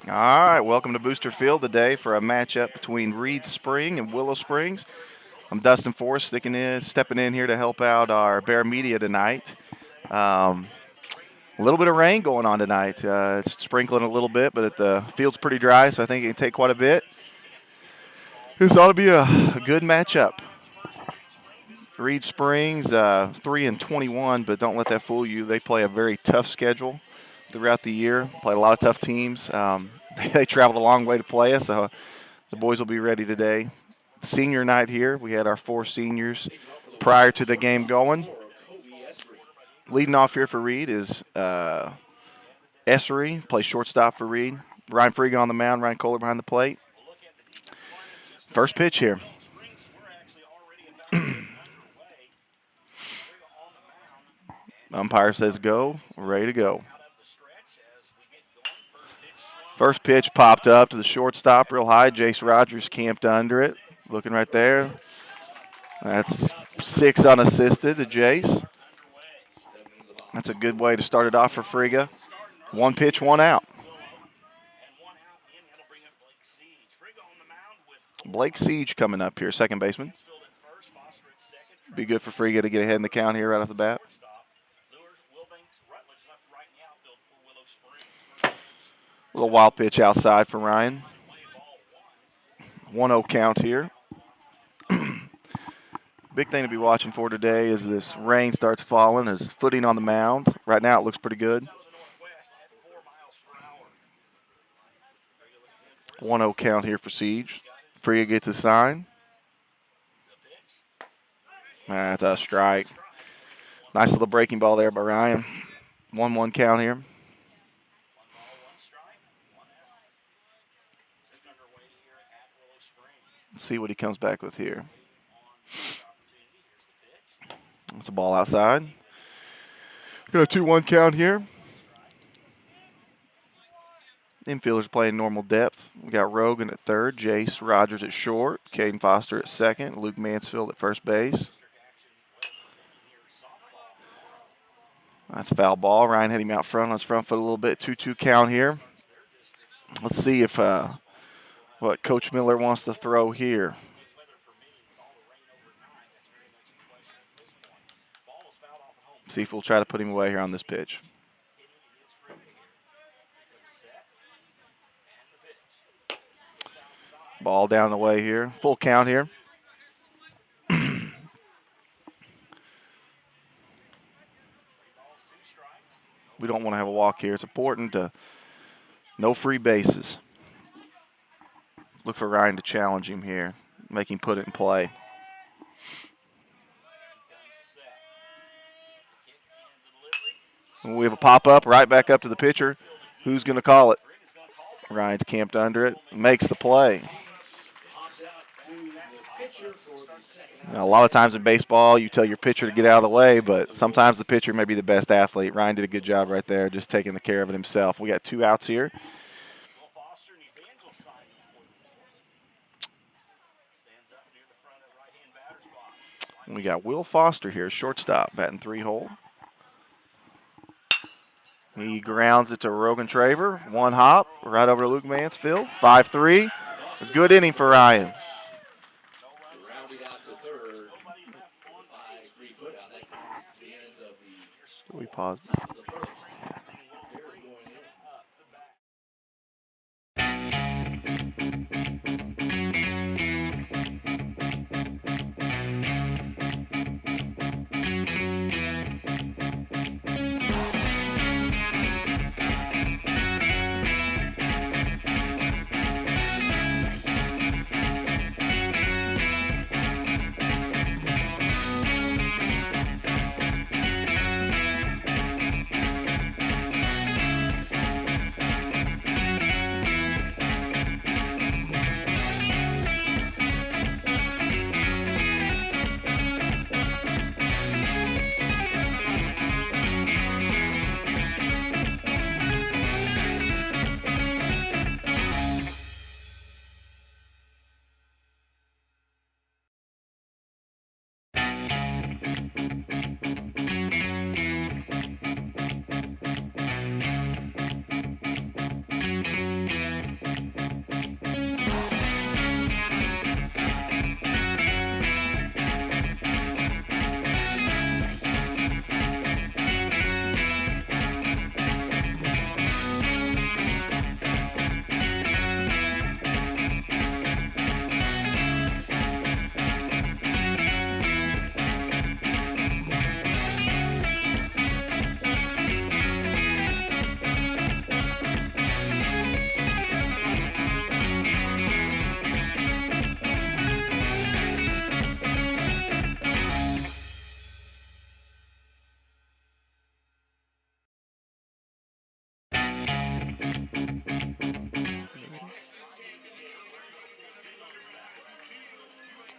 All right, welcome to Booster Field today for a matchup between Reed Spring and Willow Springs. I'm Dustin Forrest, stepping in here to help out our Bear Media tonight. A little bit of rain going on tonight. It's sprinkling a little bit, but the field's pretty dry, so I think it can take quite a bit. This ought to be a good matchup. Reed Springs, 3-21, but don't let that fool you. They play a very tough schedule throughout the year, play a lot of tough teams. They traveled a long way to play us, so the boys will be ready today. Senior night here. We had our 4 seniors prior to the game going. Leading off here for Reed is Essery, plays shortstop for Reed. Ryan Friga on the mound, Ryan Kohler behind the plate. First pitch here. Umpire says go. We're ready to go. First pitch popped up to the shortstop real high. Jace Rogers camped under it. Looking right there. That's 6 unassisted to Jace. That's a good way to start it off for Friga. 1 pitch, 1 out. Blake Siege coming up here, second baseman. Be good for Friga to get ahead in the count here right off the bat. A little wild pitch outside for Ryan. 1-0 count here. Big thing to be watching for today is this rain starts falling, his footing on the mound. Right now it looks pretty good. 1-0 count here for Siege. Priya gets a sign. That's a strike. Nice little breaking ball there by Ryan. 1-1 count here. Let's see what he comes back with here. That's a ball outside. Got a 2-1 count here. Infielders playing normal depth. We got Rogan at third, Jace Rogers at short, Caden Foster at second, Luke Mansfield at first base. That's a foul ball. Ryan hit him out front on his front foot a little bit. 2-2 count here. Let's see if what Coach Miller wants to throw here. See if we'll try to put him away here on this pitch. Ball down the way here. Full count here. We don't want to have a walk here. It's important to no free bases. Look for Ryan to challenge him here, make him put it in play. And we have a pop-up right back up to the pitcher. Who's going to call it? Ryan's camped under it, makes the play. Now, a lot of times in baseball, you tell your pitcher to get out of the way, but sometimes the pitcher may be the best athlete. Ryan did a good job right there, just taking the care of it himself. We got 2 outs here. We got Will Foster here, shortstop, batting 3 hole. He grounds it to Rogan Traver. 1 hop, right over to Luke Mansfield. 5-3. It's a good inning for Ryan. We pause.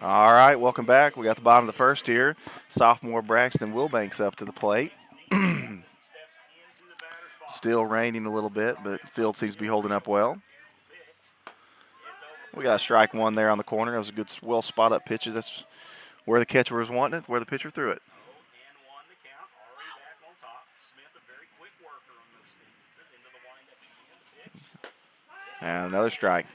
All right, welcome back. We got the bottom of the first here. Sophomore Braxton Wilbanks up to the plate. Still raining a little bit, but field seems to be holding up well. We got a strike one there on the corner. That was a good, well spot up pitches. That's where the catcher was wanting it, where the pitcher threw it. And another strike.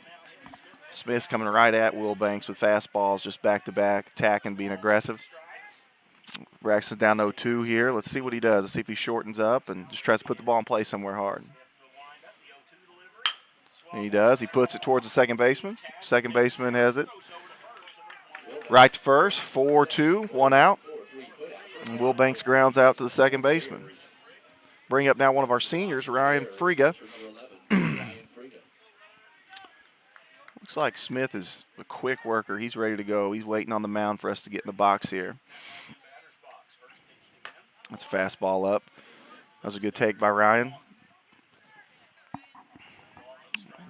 Smith's coming right at Wilbanks with fastballs, just back-to-back, attacking, being aggressive. Braxton's down 0-2 here. Let's see what he does. Let's see if he shortens up and just tries to put the ball in play somewhere hard. And he does. He puts it towards the second baseman. Second baseman has it. Right to first, 4-2, one out. And Wilbanks grounds out to the second baseman. Bring up now one of our seniors, Ryan Friga. Looks like Smith is a quick worker. He's ready to go. He's waiting on the mound for us to get in the box here. That's a fastball up. That was a good take by Ryan.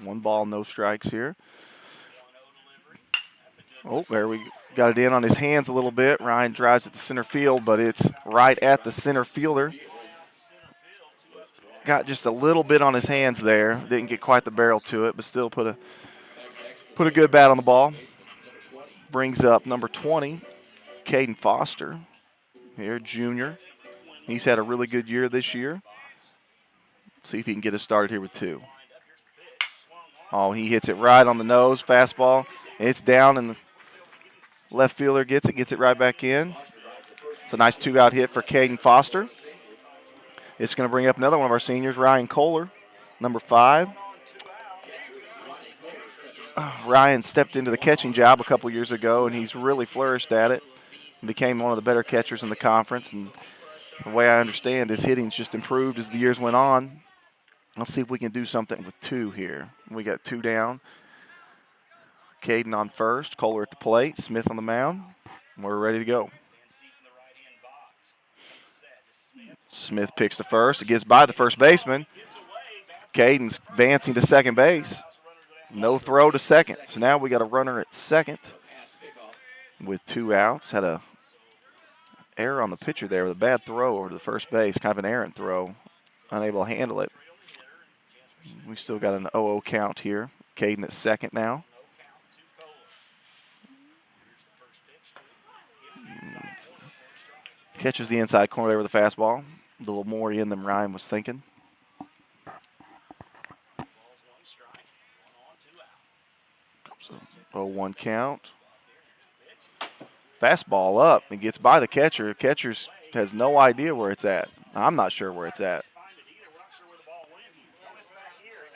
1 ball, no strikes here. Oh, there we got it in on his hands a little bit. Ryan drives it to center field, but it's right at the center fielder. Got just a little bit on his hands there. Didn't get quite the barrel to it, but still put a good bat on the ball. Brings up number 20, Caden Foster, here, junior. He's had a really good year this year. Let's see if he can get us started here with 2. Oh, he hits it right on the nose, fastball. It's down, and the left fielder gets it right back in. It's a nice 2-out hit for Caden Foster. It's going to bring up another one of our seniors, Ryan Kohler, number 5. Ryan stepped into the catching job a couple years ago, and he's really flourished at it and became one of the better catchers in the conference. And the way I understand, his hitting's just improved as the years went on. Let's see if we can do something with 2 here. We got 2 down. Caden on first, Kohler at the plate, Smith on the mound. We're ready to go. Smith picks the first. It gets by the first baseman. Caden's advancing to second base. No throw to second. So now we got a runner at second with 2 outs. Had a error on the pitcher there with a bad throw over to the first base. Kind of an errant throw. Unable to handle it. We still got an 0-0 count here. Caden at second now. Catches the inside corner there with a fastball. A little more in than Ryan was thinking. Comes a 0-1 count. Fastball up and gets by the catcher. The catcher has no idea where it's at. I'm not sure where it's at.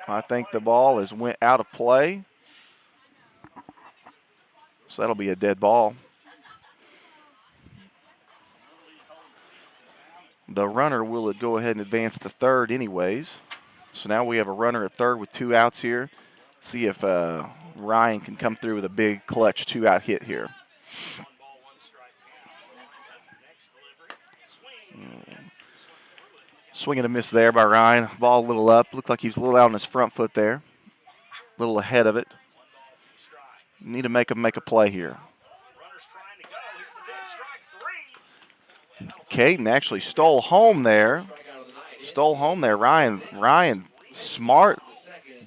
I think the ball went out of play. So that'll be a dead ball. The runner will go ahead and advance to third anyways. So now we have a runner at third with 2 outs here. See if Ryan can come through with a big clutch 2-out hit here. Swing and a miss there by Ryan. Ball a little up. Looked like he was a little out on his front foot there. A little ahead of it. Need to make a play here. Caden actually stole home there. Ryan, smart,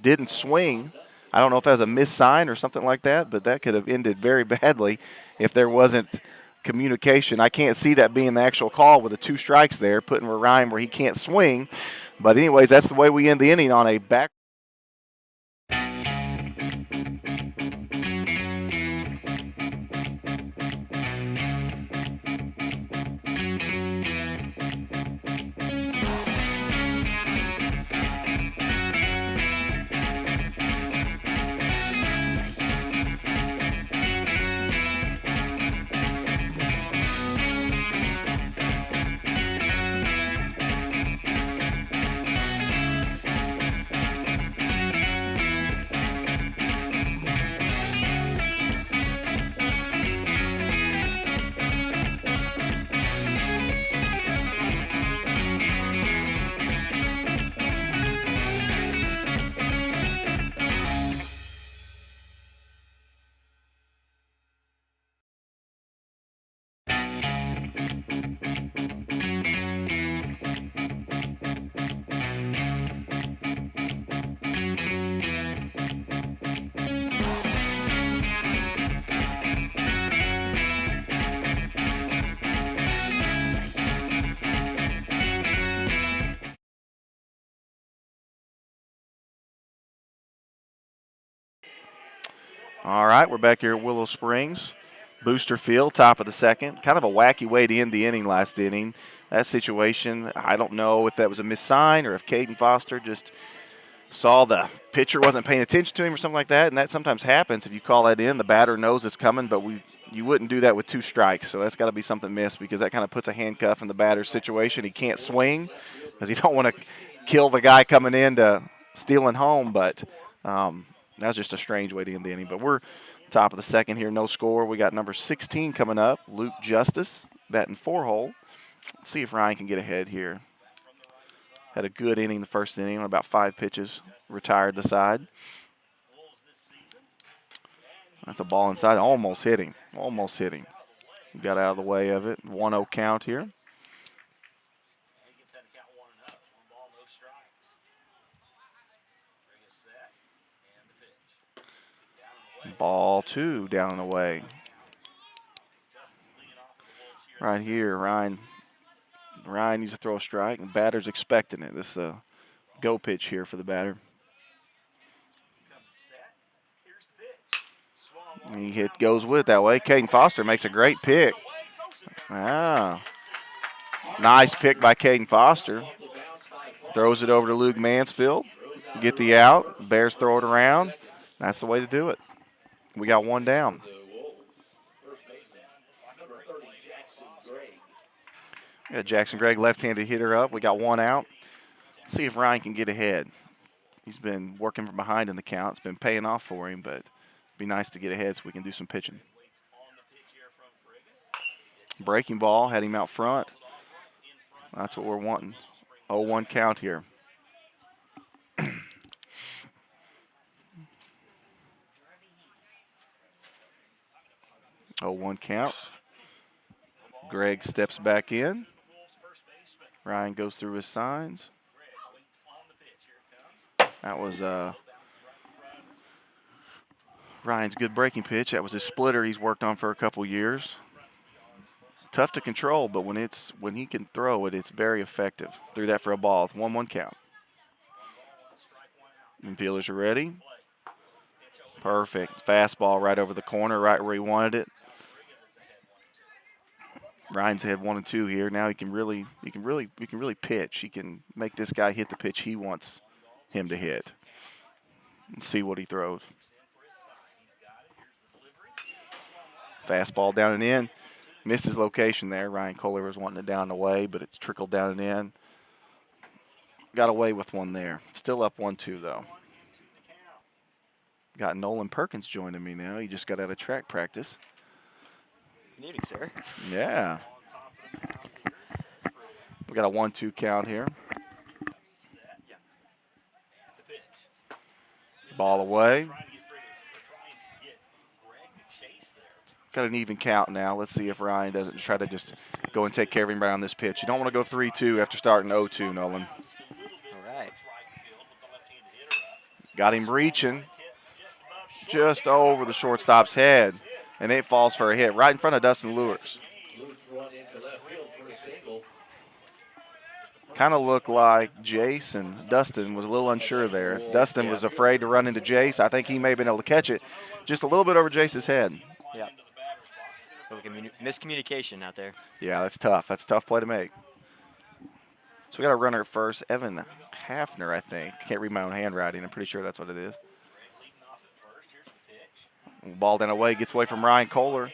didn't swing. I don't know if that was a missed sign or something like that, but that could have ended very badly if there wasn't communication. I can't see that being the actual call with the 2 strikes there, putting Ryan where he can't swing. But anyways, that's the way we end the inning, on a back. All right, we're back here at Willow Springs. Booster Field, top of the second. Kind of a wacky way to end the inning last inning. That situation, I don't know if that was a missed sign or if Caden Foster just saw the pitcher wasn't paying attention to him or something like that, and that sometimes happens. If you call that in, the batter knows it's coming, but you wouldn't do that with 2 strikes, so that's got to be something missed because that kind of puts a handcuff in the batter's situation. He can't swing because you don't want to kill the guy coming in to stealing home, but that was just a strange way to end the inning. But we're top of the second here, no score. We got number 16 coming up, Luke Justice, batting 4-hole. Let's see if Ryan can get ahead here. Had a good inning the first inning on about 5 pitches, retired the side. That's a ball inside, almost hitting, almost hitting. Got out of the way of it. 1-0 count here. Ball 2 down and away. Right here, Ryan needs to throw a strike, and the batter's expecting it. This is a go pitch here for the batter. He goes with it that way. Caden Foster makes a great pick. Nice pick by Caden Foster. Throws it over to Luke Mansfield. Get the out. Bears throw it around. That's the way to do it. We got 1 down. Yeah, Jackson Gregg, left-handed hitter up. We got 1 out. Let's see if Ryan can get ahead. He's been working from behind in the count. It's been paying off for him, but it'd be nice to get ahead so we can do some pitching. Breaking ball, had him out front. That's what we're wanting. 0-1 count here. 0-1 count. Greg steps back in. Ryan goes through his signs. That was Ryan's good breaking pitch. That was his splitter he's worked on for a couple years. Tough to control, but when he can throw it, it's very effective. Threw that for a ball. 1-1 count. Infielders are ready. Perfect. Fastball right over the corner, right where he wanted it. Ryan's had 1 and 2 here. Now he can really pitch. He can make this guy hit the pitch he wants him to hit. Let's see what he throws. Fastball down and in. Missed his location there. Ryan Kohler was wanting it down and away, but it's trickled down and in. Got away with 1 there. Still up 1-2 though. Got Nolan Perkins joining me now. He just got out of track practice. Good evening, sir. Yeah. We got a 1-2 count here. Ball away. Got an even count now. Let's see if Ryan doesn't try to just go and take care of him right on this pitch. You don't want to go 3-2 after starting 0-2, Nolan. All right. Got him reaching just over the shortstop's head, and it falls for a hit right in front of Dustin Lewis. Kind of looked like Jace, and Dustin was a little unsure there. Dustin was afraid to run into Jace. I think he may have been able to catch it just a little bit over Jace's head. Yeah. Like a miscommunication out there. Yeah, that's tough. That's a tough play to make. So we got a runner at first, Evan Hafner, I think. Can't read my own handwriting. I'm pretty sure that's what it is. Ball down away, gets away from Ryan Kohler.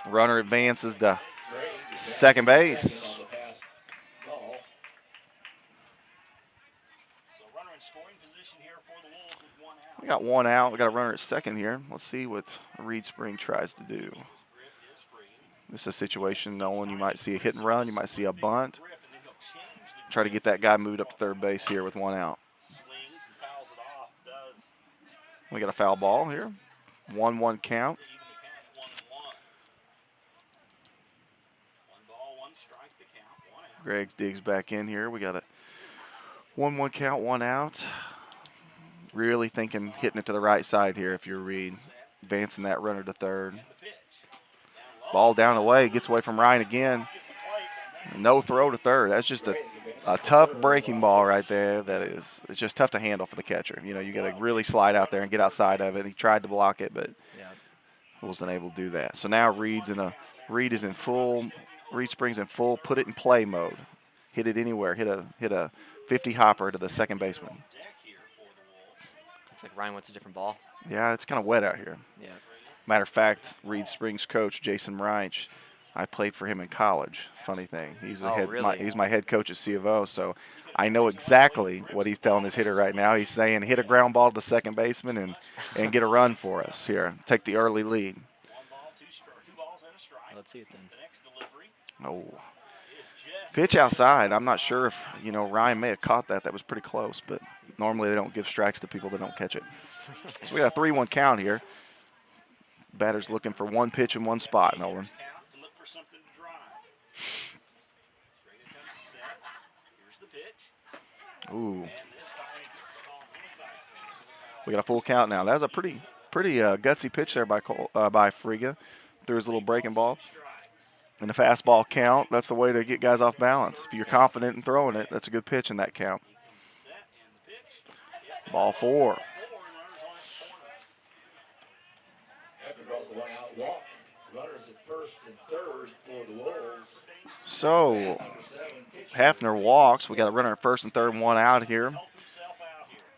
Runner advances to second base. We got 1 out. We got a runner at second here. Let's see what Reed Spring tries to do. This is a situation, Nolan, you might see a hit and run. You might see a bunt. Try to get that guy moved up to third base here with 1 out. We got a foul ball here. 1-1 count. Greg digs back in here. We got a 1-1 count, 1 out. Really thinking hitting it to the right side here if you're Reed. Advancing that runner to third. Ball down away, gets away from Ryan again. No throw to third. That's just a a tough breaking ball right there that is it's just tough to handle for the catcher. You know, you got to really slide out there and get outside of it. He tried to block it, but Yeah. wasn't able to do that. So now Reed is in full. Reed Springs in full put it in play mode. Hit it anywhere. Hit a 50 hopper to the second baseman. Looks like Ryan wants a different ball. Yeah, it's kind of wet out here. Yeah. Matter of fact, Reed Springs coach Jason Reinch, I played for him in college. Funny thing, Really? he's my head coach at C of O, so I know exactly what he's telling his hitter right now. He's saying hit a ground ball to the second baseman and get a run for us here. Take the early lead. Let's see it then. Oh, pitch outside. I'm not sure if Ryan may have caught that. That was pretty close, but normally they don't give strikes to people that don't catch it. So we got a 3-1 count here. Batter's looking for one pitch in one spot, Nolan. Ooh. We got a full count now. That was a pretty gutsy pitch there by Friga. Threw his little breaking ball. And a fastball count, that's the way to get guys off balance. If you're confident in throwing it, that's a good pitch in that count. Ball 4. So, Hafner walks. We got a runner at first and third, one out here.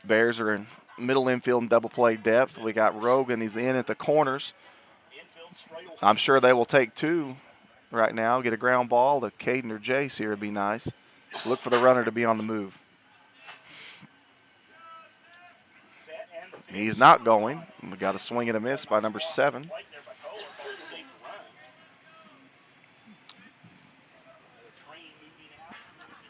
Bears are in middle infield and double play depth. We got Rogan. He's in at the corners. I'm sure they will take 2 right now. Get a ground ball to Caden or Jace here would be nice. Look for the runner to be on the move. He's not going. We got a swing and a miss by number 7.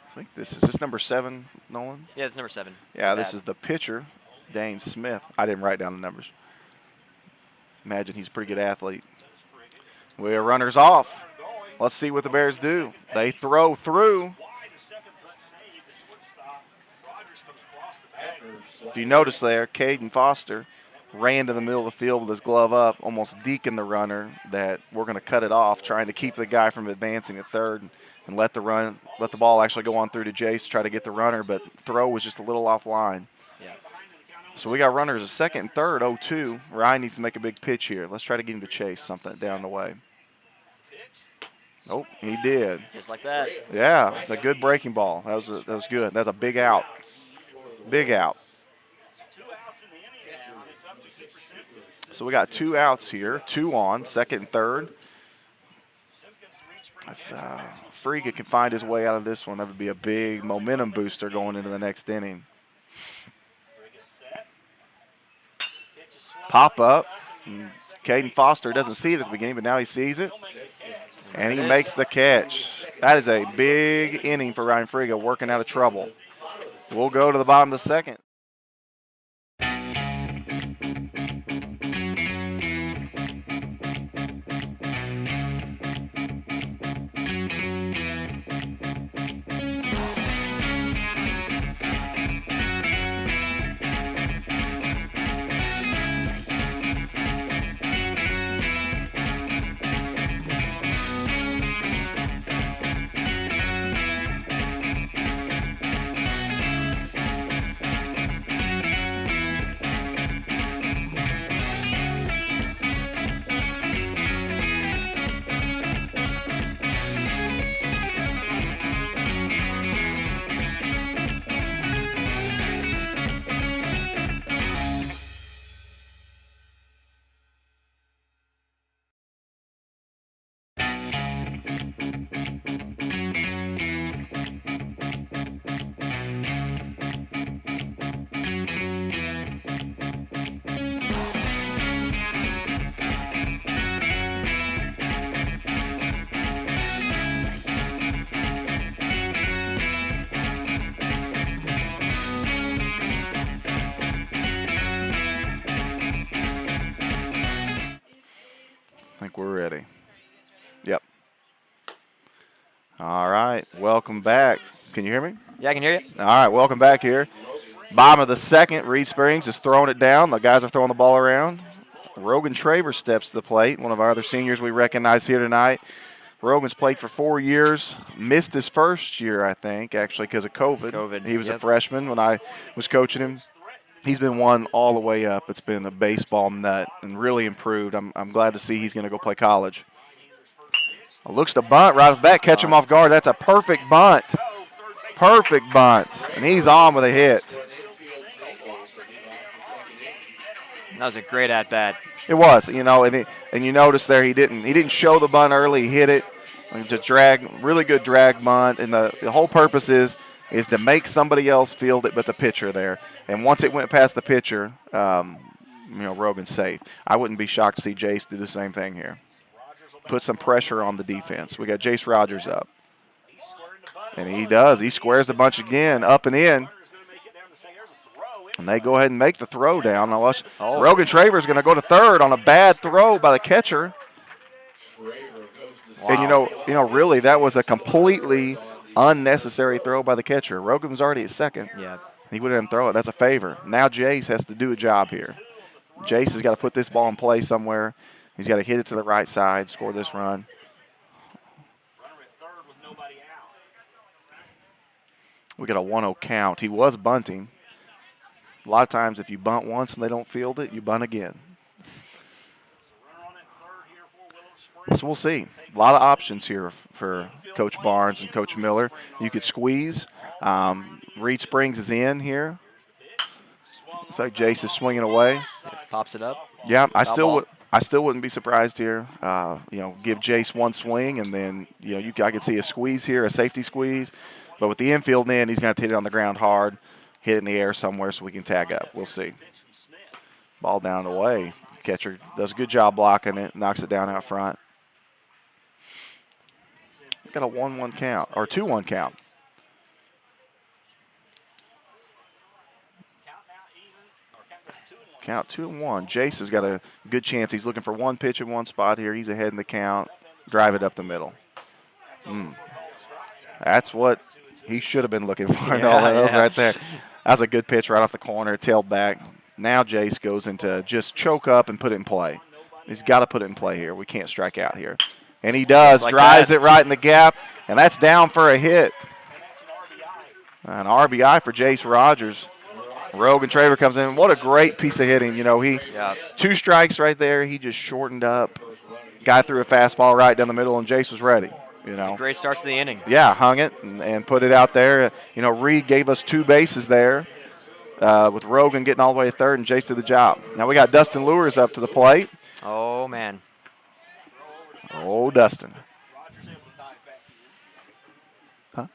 I think this is number 7, Nolan? Yeah, it's number 7. Yeah, this is the pitcher, Dane Smith. I didn't write down the numbers. Imagine he's a pretty good athlete. We're runners off. Let's see what the Bears do. They throw through. If you notice there, Caden Foster ran to the middle of the field with his glove up, almost deaconed the runner that we're going to cut it off, trying to keep the guy from advancing at third and let the ball actually go on through to Jace to try to get the runner, but throw was just a little offline. Yeah. So we got runners at second and third, 0-2. Ryan needs to make a big pitch here. Let's try to get him to chase something down the way. Nope, he did. Just like that. Yeah, it's a good breaking ball. That was good. That's a big out. Big out. So we got 2 outs here, 2 on, second and third. If Friga can find his way out of this one, that would be a big momentum booster going into the next inning. Pop up. Caden Foster doesn't see it at the beginning, but now he sees it. And he makes the catch. That is a big inning for Ryan Friga, working out of trouble. We'll go to the bottom of the second. We're ready. Yep. All right. Welcome back. Can you hear me? Yeah, I can hear you. All right. Welcome back here. Bottom of the second. Reed Springs is throwing it down. The guys are throwing the ball around. Rogan Traver steps to the plate, one of our other seniors we recognize here tonight. Rogan's played for 4 years, missed his first year, I think, actually, because of COVID. COVID, He was a yep. freshman when I was coaching him. He's been one all the way up. It's been a baseball nut and really improved. I'm glad to see he's going to go play college. Looks to bunt right off the bat, catch him off guard. That's a perfect bunt. Perfect bunt. And he's on with a hit. That was a great at-bat. It was, and you notice there he didn't show the bunt early. He hit it, and just really good drag bunt. And the whole purpose is to make somebody else field it, but the pitcher there. And once it went past the pitcher, Rogan's safe. I wouldn't be shocked to see Jace do the same thing here. Put some pressure on the defense. We got Jace Rogers up, and he does. He squares the bunch again, up and in. And they go ahead and make the throw down. Now watch. Rogan Traver's going to go to third on a bad throw by the catcher. Wow. And really, that was a completely unnecessary throw by the catcher. Rogan was already at second. Yeah. He wouldn't throw it. That's a favor. Now Jace has to do a job here. Jace has got to put this ball in play somewhere. He's got to hit it to the right side, score this run. We got a 1-0 count. He was bunting. A lot of times if you bunt once and they don't field it, you bunt again. So we'll see. A lot of options here for Coach Barnes and Coach Miller. You could squeeze. Reed Springs is in here. Looks like Jace is swinging away. Pops it up. Yeah, I still wouldn't be surprised here. Give Jace one swing, and then I could see a squeeze here, a safety squeeze. But with the infield in, he's going to hit it on the ground hard, hit it in the air somewhere so we can tag up. We'll see. Ball down and away. Catcher does a good job blocking it, knocks it down out front. Got a 1-1 count, or 2-1 count. Count 2-1. Jace has got a good chance. He's looking for one pitch in one spot here. He's ahead in the count. Drive it up the middle. That's what he should have been looking for. Right there. That was a good pitch right off the corner, tailed back. Now Jace goes into just choke up and put it in play. He's got to put it in play here. We can't strike out here. And he does. Drives it right in the gap, and that's down for a hit. An RBI for Jace Rogers. Rogan Traver comes in. What a great piece of hitting. 2 strikes right there. He just shortened up. Guy threw a fastball right down the middle, and Jace was ready. It's a great start to the inning. Yeah, hung it and put it out there. Reed gave us 2 bases there with Rogan getting all the way to third, and Jace did the job. Now we got Dustin Lewis up to the plate. Oh, man. Oh, Dustin. Huh?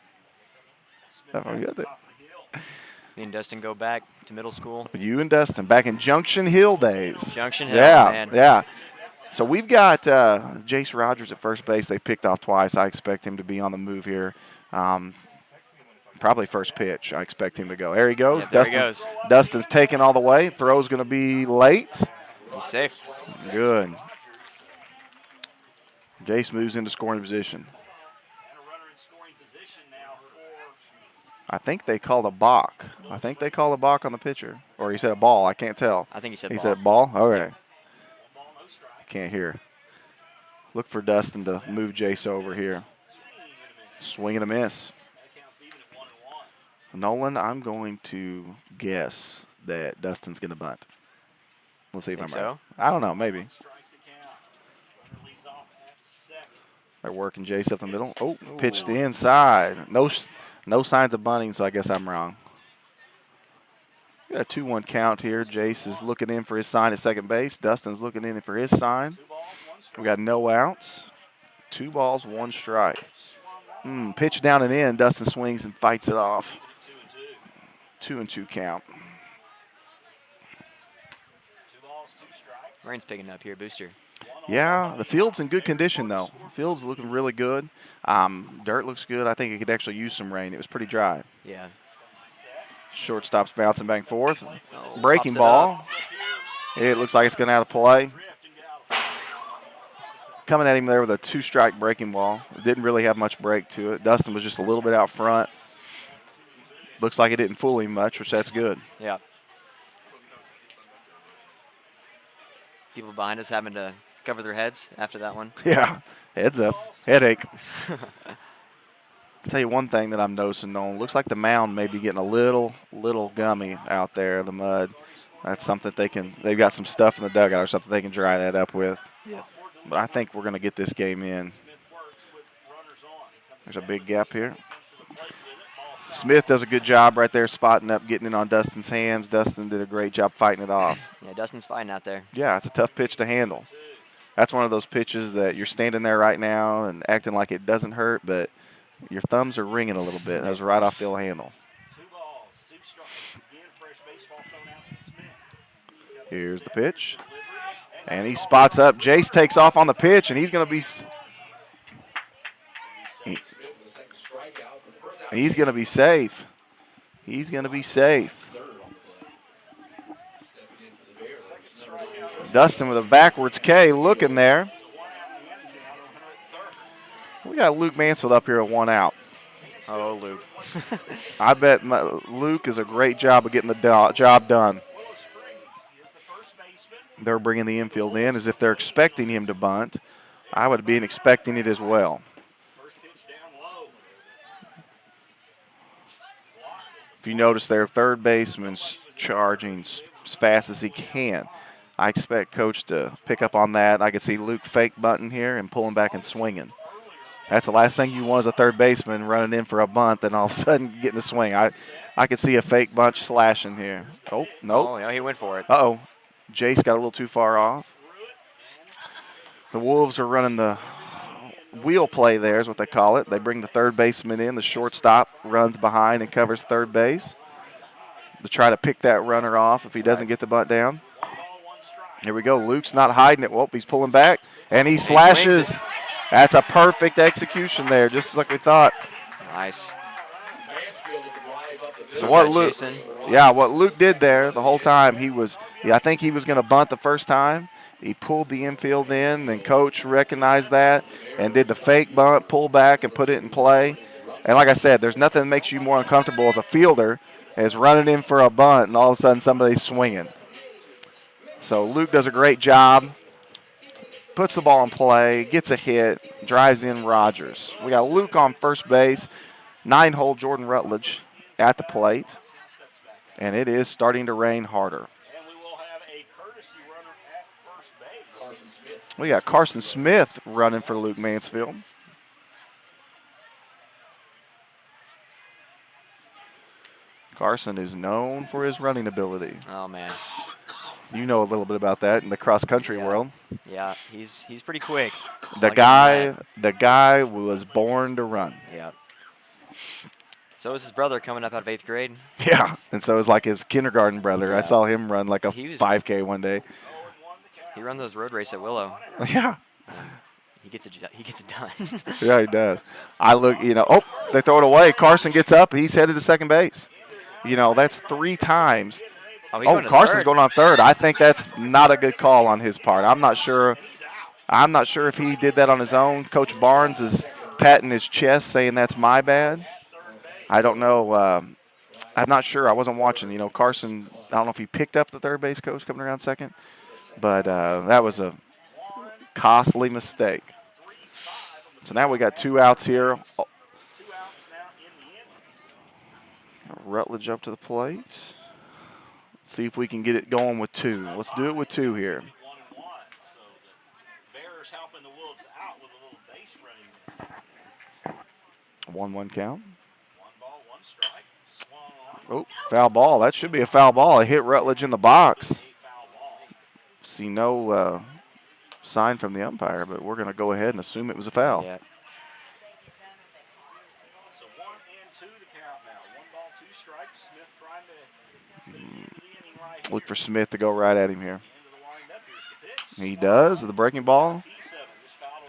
Me and Dustin go back to middle school. You and Dustin back in Junction Hill days. Junction Hill, man. Yeah. So we've got Jace Rogers at first base. They picked off twice. I expect him to be on the move here. Probably first pitch. I expect him to go. There he goes. Yep, there he goes. Dustin's taking all the way. Throw's going to be late. He's safe. Good. Jace moves into scoring position. I think they called a balk. I think they called a balk on the pitcher. Or he said a ball. I can't tell. I think he said ball. He said ball? All right. I can't hear. Look for Dustin to move Jace over here. Swing and a miss. Nolan, I'm going to guess that Dustin's going to bunt. Let's see if I'm right. I don't know. Maybe. They're working Jace up the middle. Oh, pitch to the inside. No signs of bunting, so I guess I'm wrong. Got a 2-1 count here. Jace is looking in for his sign at second base. Dustin's looking in for his sign. We got no outs. 2 balls, 1 strike. Pitch down and in. Dustin swings and fights it off. 2-2 count. Rain's picking up here, Booster. Yeah, the field's in good condition, though. The field's looking really good. Dirt looks good. I think it could actually use some rain. It was pretty dry. Yeah. Shortstop's bouncing back and forth. Breaking ball. It looks like it's going out of play. Coming at him there with a 2-strike breaking ball. It didn't really have much break to it. Dustin was just a little bit out front. Looks like it didn't fool him much, which that's good. Yeah. People behind us having to cover their heads after that one. Yeah, heads up, headache. I'll tell you one thing that I'm noticing, Nolan. Looks like the mound may be getting a little gummy out there, the mud. That's something they've got some stuff in the dugout or something they can dry that up with. Yeah. But I think we're going to get this game in. There's a big gap here. Smith does a good job right there spotting up, getting it on Dustin's hands. Dustin did a great job fighting it off. Yeah, Dustin's fighting out there. Yeah, it's a tough pitch to handle. That's one of those pitches that you're standing there right now and acting like it doesn't hurt, but your thumbs are ringing a little bit. That was right off the handle. Here's the pitch. And he spots up. Jace takes off on the pitch, and he's going to be he's going to be safe. He's going to be safe. Dustin with a backwards K looking there. We got Luke Mansfield up here at 1 out. Oh, Luke. I bet Luke is a great job of getting the job done. They're bringing the infield in as if they're expecting him to bunt. I would be expecting it as well. If you notice their third baseman's charging as fast as he can. I expect Coach to pick up on that. I could see Luke fake bunting here and pulling back and swinging. That's the last thing you want as a third baseman, running in for a bunt, then all of a sudden getting a swing. I could see a fake bunch slashing here. Oh, nope. Oh, yeah, he went for it. Uh-oh. Jace got a little too far off. The Wolves are running the wheel play there is what they call it. They bring the third baseman in. The shortstop runs behind and covers third base to try to pick that runner off if he doesn't get the bunt down. Here we go. Luke's not hiding it. Well, he's pulling back, and he slashes. That's a perfect execution there, just like we thought. Nice. So what Luke did there the whole time, I think he was going to bunt the first time. He pulled the infield in, then Coach recognized that and did the fake bunt, pull back, and put it in play. And like I said, there's nothing that makes you more uncomfortable as a fielder as running in for a bunt and all of a sudden somebody's swinging. So Luke does a great job, puts the ball in play, gets a hit, drives in Rogers. We got Luke on first base, 9-hole Jordan Rutledge at the plate, and it is starting to rain harder. We got Carson Smith running for Luke Mansfield. Carson is known for his running ability. Oh, man. You know a little bit about that in the cross-country world. Yeah, he's pretty quick. The guy was born to run. Yeah. So is his brother coming up out of 8th grade. Yeah, and so is like his kindergarten brother. Yeah. I saw him run like a 5K one day. He runs those road races at Willow. Yeah. He gets it done. Yeah, he does. I look, they throw it away. Carson gets up. He's headed to second base. That's 3 times. Oh, Carson's going on third. I think that's not a good call on his part. I'm not sure if he did that on his own. Coach Barnes is patting his chest saying that's my bad. I don't know. I'm not sure. I wasn't watching. Carson, I don't know if he picked up the third base coach coming around second. But that was a costly mistake. So now we got 2 outs here. Rutledge up to the plate. See if we can get it going with 2. Let's do it with 2 here. 1-1 count. Oh, foul ball. That should be a foul ball. It hit Rutledge in the box. See no sign from the umpire, but we're going to go ahead and assume it was a foul. Yeah. So 1-2 to count now. 1 ball, 2 strikes. Smith trying to lead the inning right here. Look for Smith to go right at him here. He does. The breaking ball.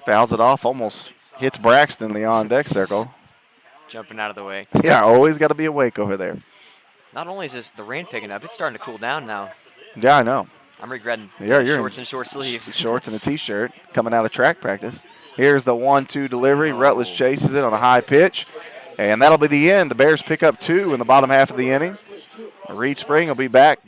Fouls it off. Almost hits Braxton in the on-deck circle. Jumping out of the way. Yeah, always got to be awake over there. Not only is the rain picking up, it's starting to cool down now. Yeah, I know. I'm regretting You're shorts and short sleeves. Shorts and a T-shirt coming out of track practice. Here's the 1-2 delivery. Rutledge chases it on a high pitch. And that'll be the end. The Bears pick up 2 in the bottom half of the inning. Reed Spring will be back.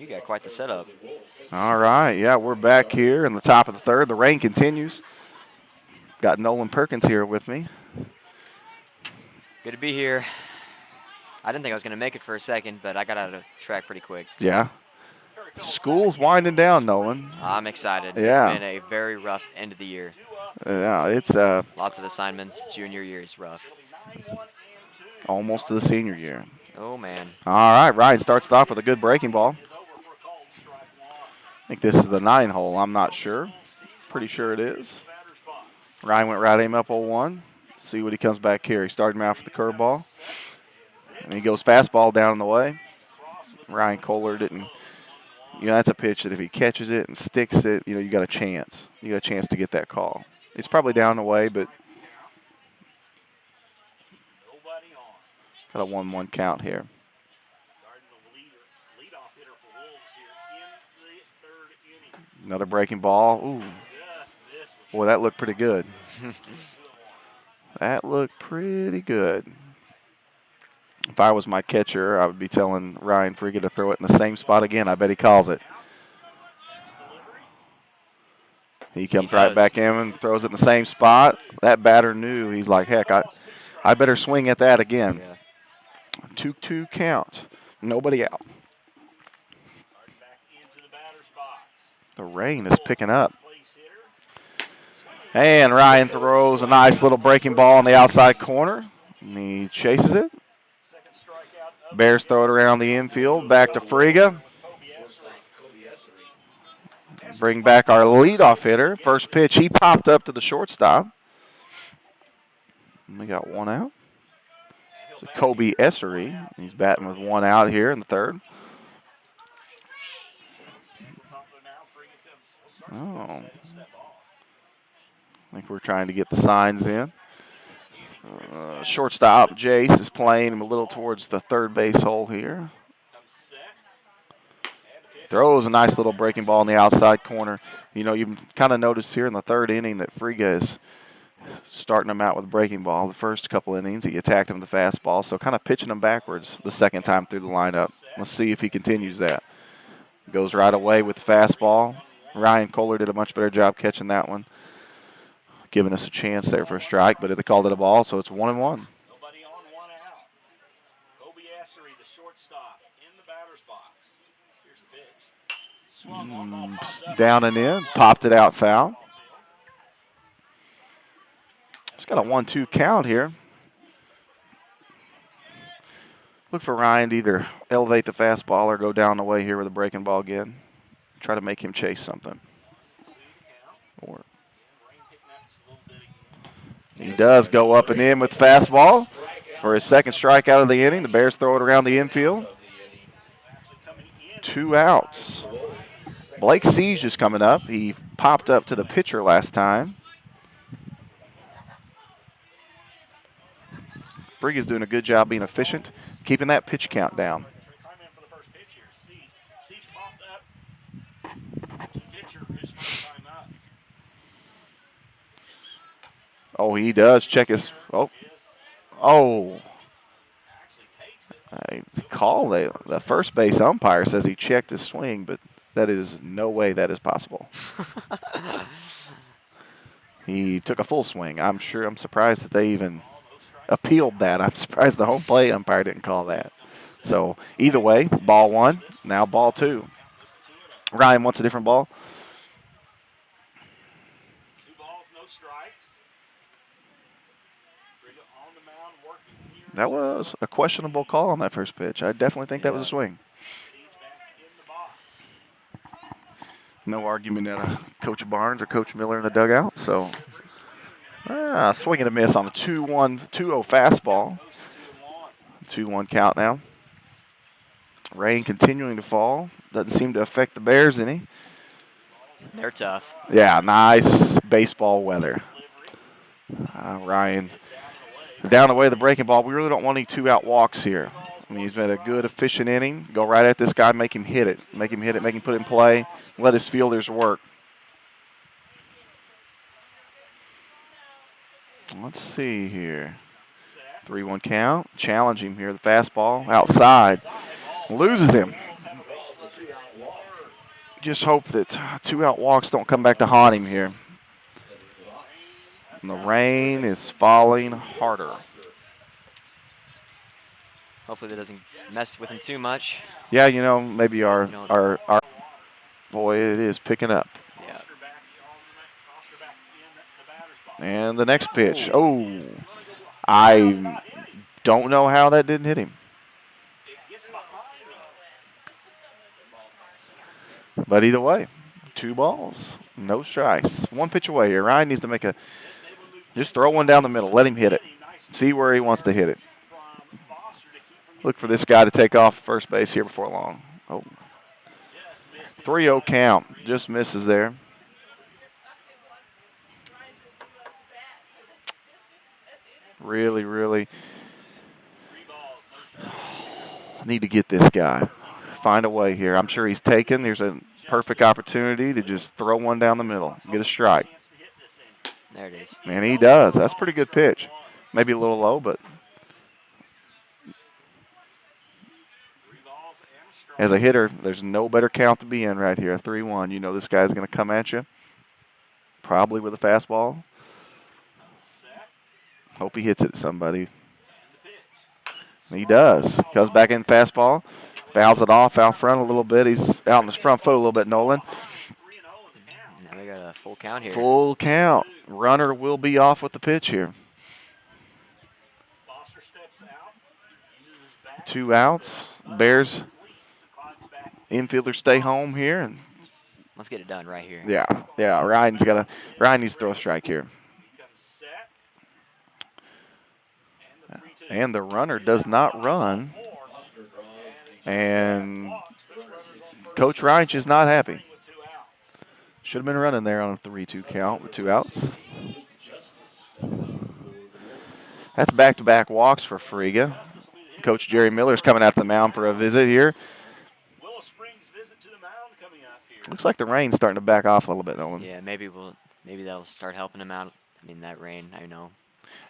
you got quite the setup. All right, yeah, we're back here in the top of the third. The rain continues. Got Nolan Perkins here with me. Good to be here. I didn't think I was going to make it for a second, but I got out of track pretty quick. Yeah. School's winding down, Nolan. I'm excited. Yeah. It's been a very rough end of the year. Yeah, it's Lots of assignments. Junior year is rough. almost to the senior year. Oh, man. All right, Ryan starts it off with a good breaking ball. I think this is the 9 hole. I'm not sure. Pretty sure it is. Ryan went right aim up 0-1. See what he comes back here. He started him out for the curveball. And he goes fastball down in the way. Ryan Kohler didn't. That's a pitch that if he catches it and sticks it, you got a chance. You got a chance to get that call. It's probably down the way, but got a 1-1 count here. Another breaking ball. Ooh. Boy, that looked pretty good. That looked pretty good. If I was my catcher, I would be telling Ryan Frigga to throw it in the same spot again. I bet he calls it. He comes right back in and throws it in the same spot. That batter knew. He's like, heck, I better swing at that again. 2-2 count. Nobody out. The rain is picking up. And Ryan throws a nice little breaking ball in the outside corner. And he chases it. Bears throw it around the infield. Back to Frigga. Bring back our leadoff hitter. First pitch, he popped up to the shortstop. And we got one out. So Kobe Essery. He's batting with one out here in the third. Oh. I think we're trying to get the signs in. Shortstop Jace is playing him a little towards the third base hole here. Throws a nice little breaking ball in the outside corner. You've kind of noticed here in the third inning that Frigga is starting him out with a breaking ball. The first couple innings, he attacked him with the fastball, so kind of pitching him backwards the second time through the lineup. Let's see if he continues that. Goes right away with the fastball. Ryan Kohler did a much better job catching that one, giving us a chance there for a strike, but they called it a ball, so it's 1-1. Nobody on, one out. Kobe Essery, the shortstop, in the batter's box. Here's the pitch. Swung on, ball popped up. Down and in, popped it out foul. It's got a 1-2 count here. Look for Ryan to either elevate the fastball or go down the way here with a breaking ball again. Try to make him chase something. Or he does go up and in with the fastball for his second strikeout of the inning. The Bears throw it around the infield. 2 outs. Blake Siege is coming up. He popped up to the pitcher last time. Frigga's doing a good job being efficient, keeping that pitch count down. Oh, he does check his. Oh. I call the first base umpire says he checked his swing, but that is no way that is possible. He took a full swing. I'm surprised that they even appealed that. I'm surprised the home plate umpire didn't call that. So either way, ball 1, now ball 2. Ryan wants a different ball. 2 balls, no strikes. Frigga on the mound, working here. That was a questionable call on that first pitch. I definitely think that was a swing. No argument at Coach Barnes or Coach Miller in the dugout. So swing and a miss on a 2-0 fastball. 2-1 count now. Rain continuing to fall. Doesn't seem to affect the Bears any. They're tough. Yeah, nice baseball weather. Ryan down the way of the breaking ball. We really don't want any 2-out walks here. I mean, he's been a good, efficient inning. Go right at this guy, make him hit it. Make him put it in play. Let his fielders work. Let's see here. 3-1 count. Challenge him here. The fastball outside. Loses him. Just hope that 2-out walks don't come back to haunt him here. And the rain is falling harder. Hopefully that doesn't mess with him too much. Yeah, you know, maybe our You know, boy, it is picking up. yeah. And the next pitch. Oh, I don't know how that didn't hit him. But either way, 2 balls, no strikes. 1 pitch away here. Ryan needs to make a, just throw one down the middle. Let him hit it. See where he wants to hit it. Look for this guy to take off first base here before long. Oh, 3-0 count. Just misses there. Really, really need to get this guy. Find a way here. I'm sure he's taken. There's a perfect opportunity to just throw one down the middle. Get a strike. There it is. And he does. That's a pretty good pitch. Maybe a little low, but as a hitter, there's no better count to be in right here. 3-1. You know this guy's going to come at you. Probably with a fastball. Hope he hits it to somebody. He does. Comes back in fastball. Fouls it off out front a little bit. He's out on his front foot a little bit, Nolan. Now we got a full count here. Full count. Runner will be off with the pitch here. 2 outs. Bears infielders stay home here. And Let's get it done right here. yeah. Ryan needs to throw a strike here. And the runner does not run. And Coach Reinsch is not happy. Should have been running there on a 3-2 count with 2 outs. That's back-to-back walks for Friga. Coach Jerry Miller is coming out to the mound for a visit here. Looks like the rain's starting to back off a little bit, Nolan. Yeah, maybe that'll start helping him out. I mean, that rain, I know.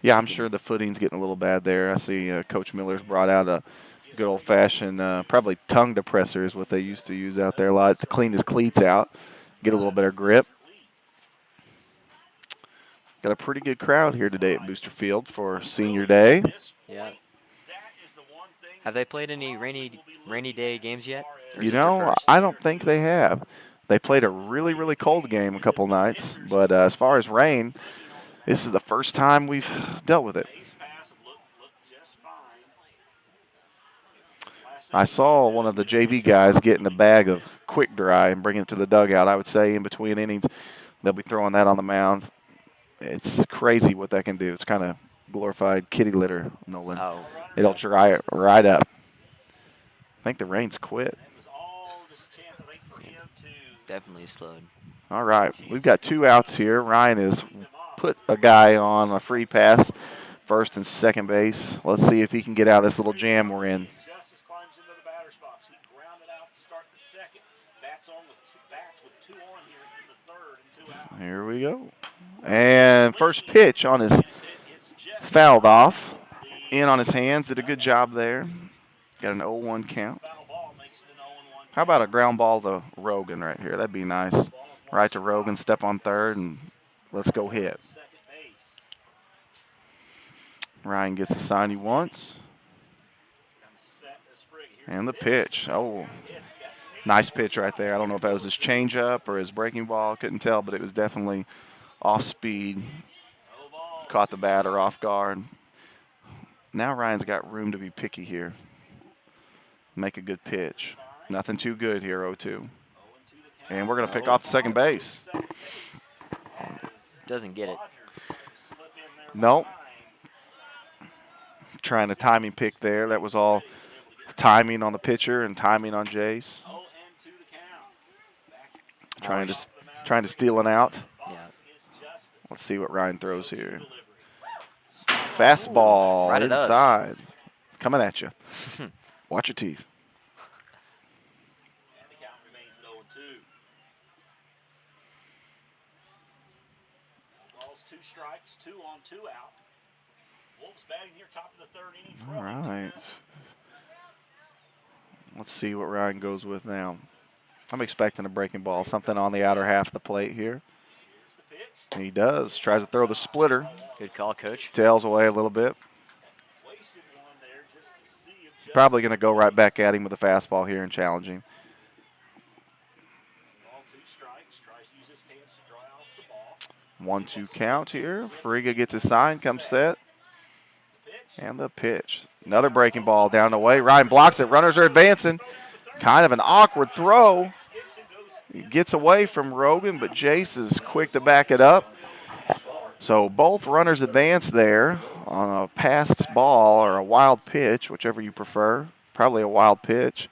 Yeah, I'm sure the footing's getting a little bad there. I see Coach Miller's brought out a good old-fashioned, probably tongue depressor is what they used to use out there a lot to clean his cleats out, get a little better grip. Got a pretty good crowd here today at Booster Field for Senior Day. Yeah. Have they played any rainy day games yet? Or is You this their know, first? I don't think they have. They played a really, really cold game a couple nights, but as far as rain, this is the first time we've dealt with it. I saw one of the JV guys getting a bag of Quick Dry and bringing it to the dugout. I would say in between innings, they'll be throwing that on the mound. It's crazy what that can do. It's kind of glorified kitty litter, Nolan. Oh. It'll dry it right up. I think the rain's quit. Definitely slowed. All right, we've got 2 outs here. Ryan has put a guy on a free pass, first and second base. Let's see if he can get out of this little jam we're in. Here we go. And first pitch on his fouled off. In on his hands. Did a good job there. Got an 0-1 count. How about a ground ball to Rogan right here? That'd be nice. Right to Rogan, step on third, and let's go hit. Ryan gets the sign he wants. And the pitch. Oh, nice pitch right there. I don't know if that was his changeup or his breaking ball. Couldn't tell, but it was definitely off speed. Caught the batter off guard. Now Ryan's got room to be picky here. Make a good pitch. Nothing too good here, 0-2. And we're going to pick off the second base. Doesn't get it. Nope. Trying to timing pick there. That was all timing on the pitcher and timing on Jace. Trying to steal an out. Yeah. Let's see what Ryan throws here. Fastball Right at us. inside. Coming at you. Watch your teeth. Two strikes, 2 on, 2 out. Wolves batting here top of the third inning. All right. Let's see what Ryan goes with now. I'm expecting a breaking ball, something on the outer half of the plate here. Here's the pitch. And he does. Tries to throw the splitter. Good call, Coach. Tails away a little bit. Wasted one there just to see if Probably going to go right back at him with a fastball here and challenge him. Ball 2 strikes. Tries to use his hands to dry off the ball. 1-2 count here. Friga gets his sign, comes set. The pitch. And the pitch. Another breaking ball down the way. Ryan blocks it. Runners are advancing. Kind of an awkward throw. Skips and goes. He gets away from Rogan, but Jace is quick to back it up. So both runners advance there on a passed ball or a wild pitch, whichever you prefer. Probably a wild pitch.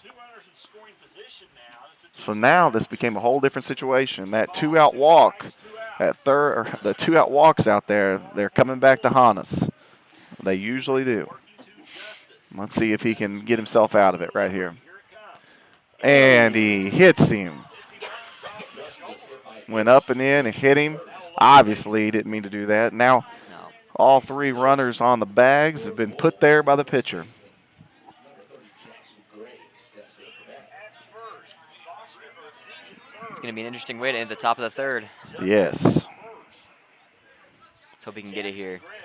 2 runners in scoring position now. It's a So now this became a whole different situation. That 2-out walk, that third, or the 2-out walks out there, they're coming back to haunt us. They usually do. working to justice. Let's see if he can get himself out of it right here. Here it comes. And he hits him. Went up and in and hit him. Obviously, he didn't mean to do that. Now, No. all 3 runners on the bags have been put there by the pitcher. At first, Foster or Seaton It's third. going to be an interesting way to end the top of the third. Yes. Let's hope he can get it here. Greg,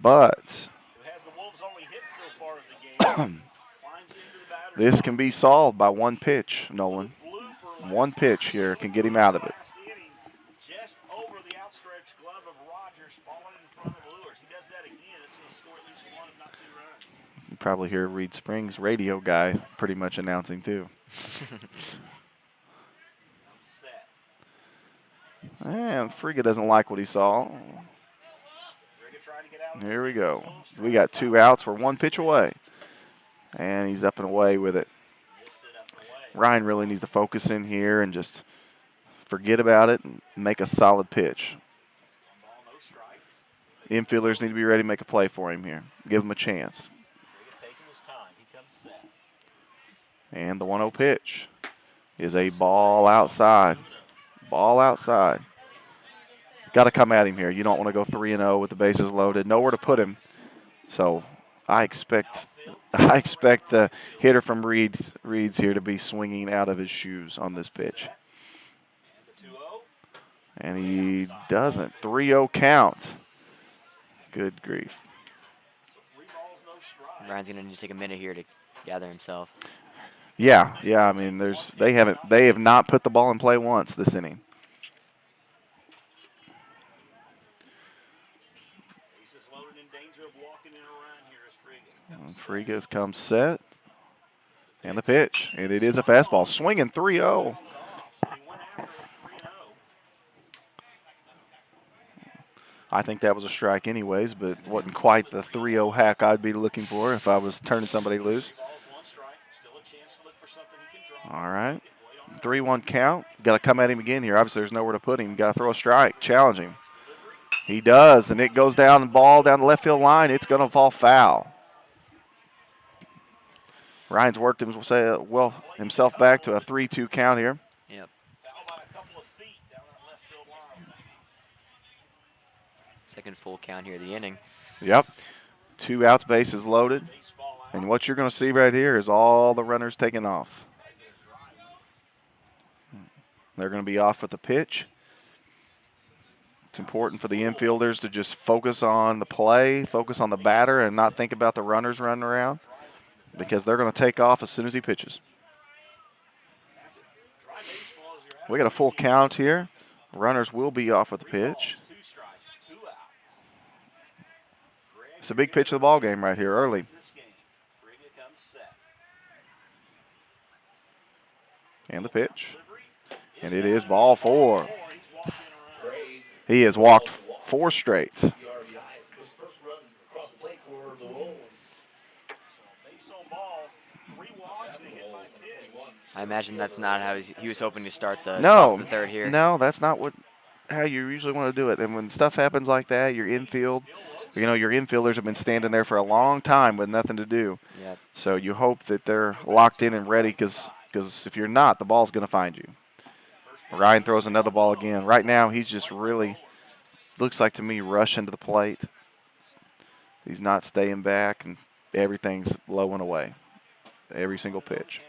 But who has the Wolves' only hit so far of the game, climbs into the batter's this can be solved by one pitch, Nolan. blooper One pitch here can get him out of it. last inning, just over the outstretched glove of Rogers, falling in front of Lewis. He does that again. It's going to score at least 1, if not 2 runs. You probably hear Reed Springs' radio guy pretty much announcing too. I'm set. And Friga doesn't like what he saw. Greg trying to get out. Here we go. We got 2 outs. We're 1 pitch away. And he's up and away with it. Missed it up and away. Ryan really needs to focus in here and just forget about it and make a solid pitch. 1 ball, no strikes. Infielders need to be ready to make a play for him here. Give him a chance. Greg taking his time. He comes set. And the 1-0 pitch is a ball outside. Ball outside. Got to come at him here. You don't want to go 3-0 with the bases loaded. Nowhere to put him. So I expect the hitter from Reed's here to be swinging out of his shoes on this pitch. And the 2-0. And he doesn't. 3-0 count. Good grief. So 3 balls, no strikes. Ryan's going to need to take a minute here to gather himself. Yeah. I mean, they have not put the ball in play once this inning. Bases loaded, in danger of walking in a run here as Friga. And Friga comes set. And the pitch. And it is a fastball. Swinging 3-0. He went after it 3-0. I think that was a strike anyways, but wasn't quite the 3-0 hack I'd be looking for if I was turning somebody loose. 3 balls, 1 strike. Still a chance to look for something he can draw. All right. Wait on 3-1 count. Got to come at him again here. Obviously, there's nowhere to put him. Got to throw a strike. Challenge him. He does, and it goes down the ball down the left field line. It's going to fall foul. Ryan's worked himself back to a 3-2 count here. Yep. foul by a couple of feet down that left field line. Second full count here of the inning. Yep. 2 outs, bases loaded. Baseball out. And what you're going to see right here is all the runners taking off. They're going to be off with the pitch. It's important for the infielders to just focus on the play, focus on the batter, and not think about the runners running around because they're going to take off as soon as he pitches. That's it. Dry baseball as you're out. We got a full count here. Runners will be off with the 3 balls, pitch. 2 strikes, 2 outs. Greg It's a big pitch of the ball game right here early. this game. Friga comes set. And the pitch. Delivery. And it is ball 4. He's walking in a run. He has walked 4 straight. So base on balls, 3 walks to hit by pitch. I imagine that's not how he was hoping to start the top No, of the third here. no, that's not how you usually want to do it. And when stuff happens like that, your infield, your infielders have been standing there for a long time with nothing to do. Yep. So you hope that they're locked in and ready because if you're not, the ball's going to find you. Ryan throws another ball again. Right now, he's just really, looks like to me, rushing to the plate. He's not staying back, and everything's blowing away. every single pitch.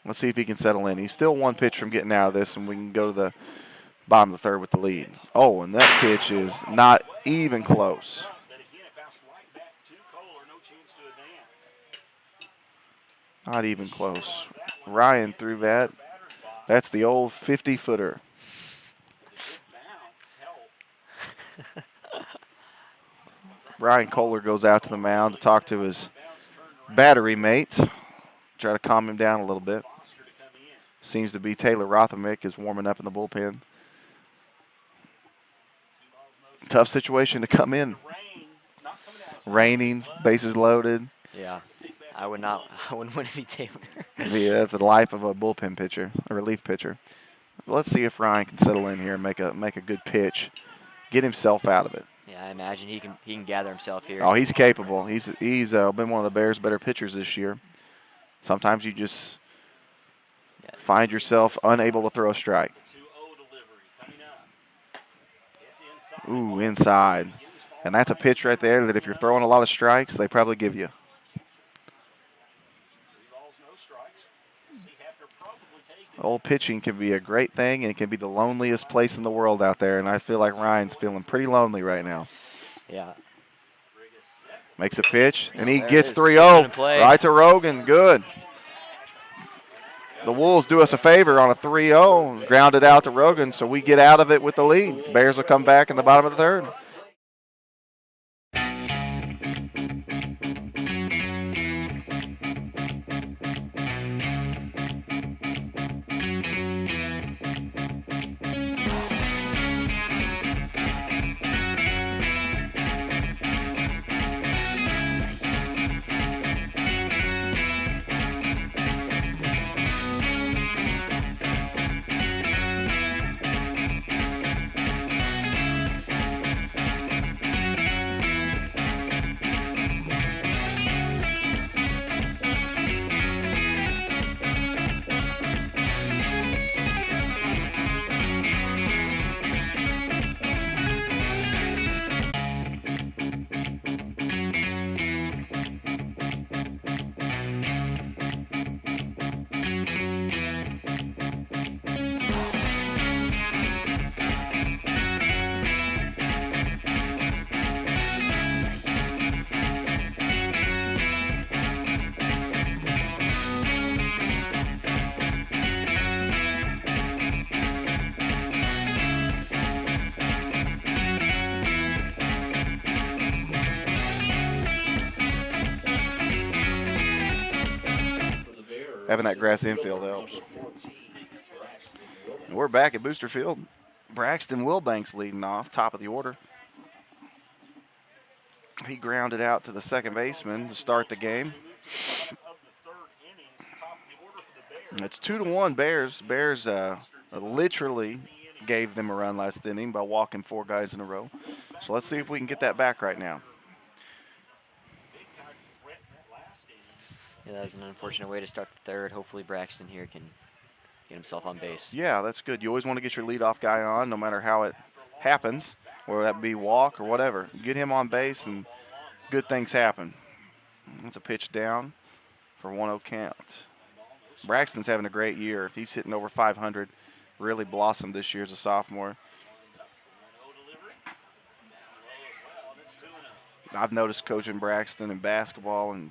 Let's see if he can settle in. He's still one pitch from getting out of this, and we can go to the bottom of the third with the lead. Oh, and that pitch is not even close. Not even close. Ryan threw that. That's the old 50-footer. Ryan Kohler goes out to the mound to talk to his battery mate. Try to calm him down a little bit. Seems to be Taylor Rothamick is warming up in the bullpen. Tough situation to come in. Raining, bases loaded. Yeah, I wouldn't want to be Taylor. Yeah, that's the life of a bullpen pitcher, a relief pitcher. Let's see if Ryan can settle in here and make a good pitch, get himself out of it. Yeah, I imagine he can gather himself here. Oh, he's capable. He's been one of the Bears' better pitchers this year. Sometimes you just find yourself unable to throw a strike. Ooh, inside. And that's a pitch right there that if you're throwing a lot of strikes, they probably give you. Old pitching can be a great thing, and it can be the loneliest place in the world out there, and I feel like Ryan's feeling pretty lonely right now. Yeah. Makes a pitch, and he gets 3-0 right to Rogan. Good. The Wolves do us a favor on a 3-0, grounded out to Rogan, so we get out of it with the lead. Bears will come back in the bottom of the third. Having that grass infield helps. And we're back at Booster Field. Braxton Wilbanks leading off, top of the order. He grounded out to the second baseman to start the game. It's 2-1 Bears. Bears literally gave them a run last inning by walking 4 guys in a row. So let's see if we can get that back right now. Yeah, that was an unfortunate way to start the third. Hopefully Braxton here can get himself on base. Yeah, that's good. You always want to get your leadoff guy on, no matter how it happens, whether that be walk or whatever. Get him on base, and good things happen. That's a pitch down for 1-0 count. Braxton's having a great year. He's hitting over 500. Really blossomed this year as a sophomore. I've noticed coaching Braxton in basketball and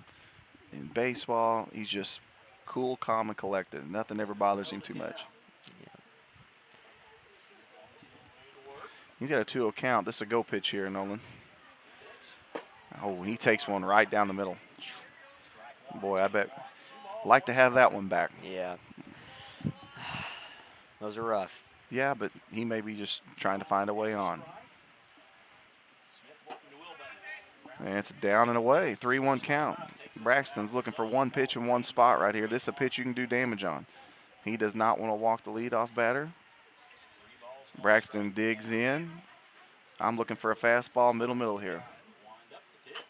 in baseball, he's just cool, calm, and collected. Nothing ever bothers him too much. He's got a 2-0 count. This is a go pitch here, Nolan. Oh, he takes one right down the middle. Boy, I bet like to have that one back. Yeah. Those are rough. Yeah, but he may be just trying to find a way on. And it's down and away. 3-1 count. Braxton's looking for one pitch in one spot right here. This is a pitch you can do damage on. He does not want to walk the leadoff batter. Braxton digs in. I'm looking for a fastball middle here.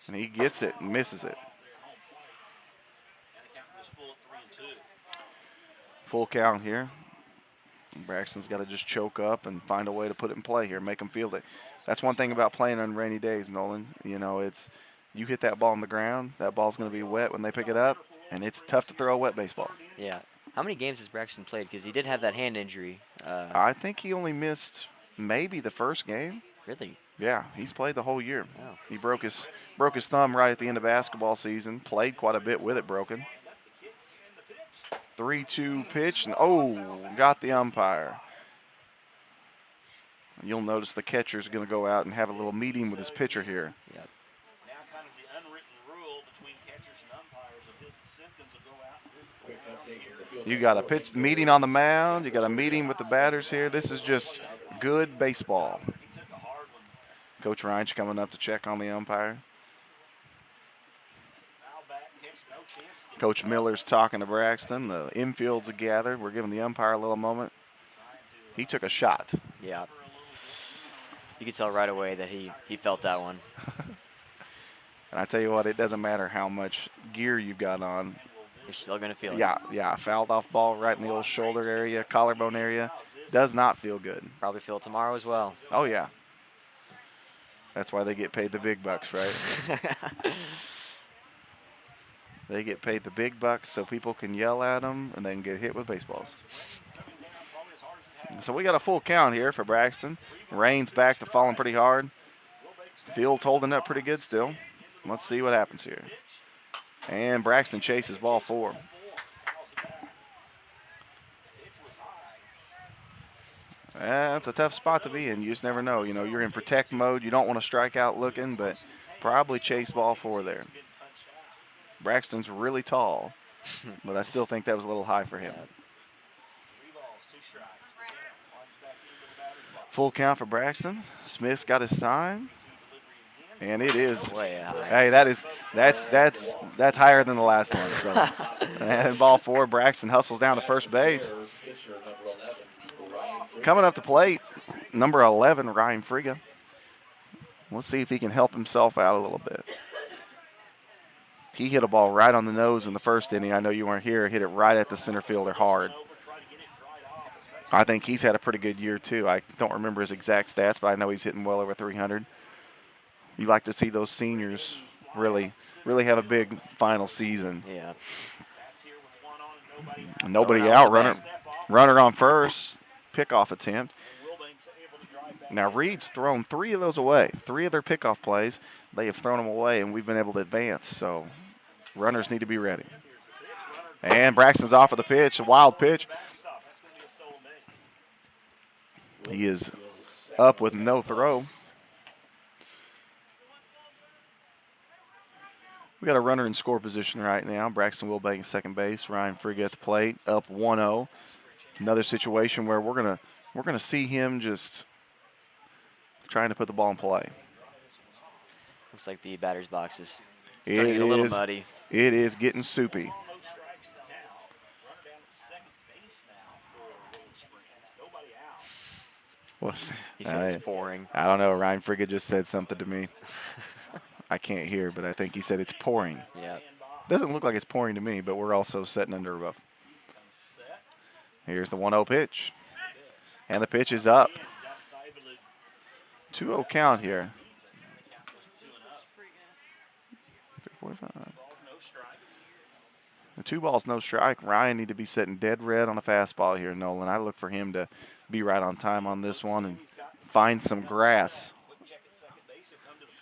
And he gets it and misses it. Full count here. Braxton's got to just choke up and find a way to put it in play here, make him field it. That's one thing about playing on rainy days, Nolan. You know, it's you hit that ball on the ground, that ball's going to be wet when they pick it up. and it's tough to throw a wet baseball. Yeah. How many games has Braxton played? Because he did have that hand injury. I think he only missed maybe the first game. Really? Yeah, he's played the whole year. Oh. He broke his thumb right at the end of basketball season. Played quite a bit with it broken. 3-2 pitch, and got the umpire. You'll notice the catcher's going to go out and have a little meeting with his pitcher here. Yep. Now kind of the unwritten rule between catchers and umpires of his symptoms will go out and visit. You got a pitch meeting on the mound. You got a meeting with the batters here. This is just good baseball. Coach Reinsch coming up to check on the umpire. Coach Miller's talking to Braxton. The infield's gathered. We're giving the umpire a little moment. He took a shot. Yeah. You could tell right away that he felt that one. And I tell you what, it doesn't matter how much gear you've got on. You're still going to feel it. Yeah, fouled off ball right in the old shoulder area, collarbone area. Does not feel good. Probably feel it tomorrow as well. Oh, yeah. That's why they get paid the big bucks, right? They get paid the big bucks so people can yell at them and then get hit with baseballs. So we got a full count here for Braxton. Rain's back to falling pretty hard. Field's holding up pretty good still. Let's see what happens here. And Braxton chases ball 4. That's a tough spot to be in. You just never know. You know, you're in protect mode. You don't want to strike out looking, but probably chase ball 4 there. Braxton's really tall, but I still think that was a little high for him. Full count for Braxton. Smith's got his sign, and it is. Way high. Hey, that's higher than the last one. So, and ball 4. Braxton hustles down to first base. Coming up to plate, number 11, Ryan Friga. Let's see if he can help himself out a little bit. He hit a ball right on the nose in the first inning. I know you weren't here. Hit it right at the center fielder hard. I think he's had a pretty good year, too. I don't remember his exact stats, but I know he's hitting well over 300. You like to see those seniors really have a big final season. Yeah. Nobody out. Runner on first. Pickoff attempt. Now, Reed's thrown 3 of those away. 3 of their pickoff plays, they have thrown them away, and we've been able to advance. So runners need to be ready. And Braxton's off of the pitch, a wild pitch. He is up with no throw. We got a runner in score position right now. Braxton Wilbank second base. Ryan Friga at the plate, up 1-0. Another situation where we're gonna see him just trying to put the ball in play. Looks like the batter's box is starting to get a little muddy. It is getting soupy. He said it's pouring. I don't know. Ryan Friga just said something to me. I can't hear, but I think he said it's pouring. Yeah. Doesn't look like it's pouring to me, but we're also sitting under a buff. Here's the 1-0 pitch. And the pitch is up. 2-0 count here. 3:45. The 2 balls, no strike. Ryan need to be sitting dead red on a fastball here, Nolan. I look for him to be right on time on this one and find some grass.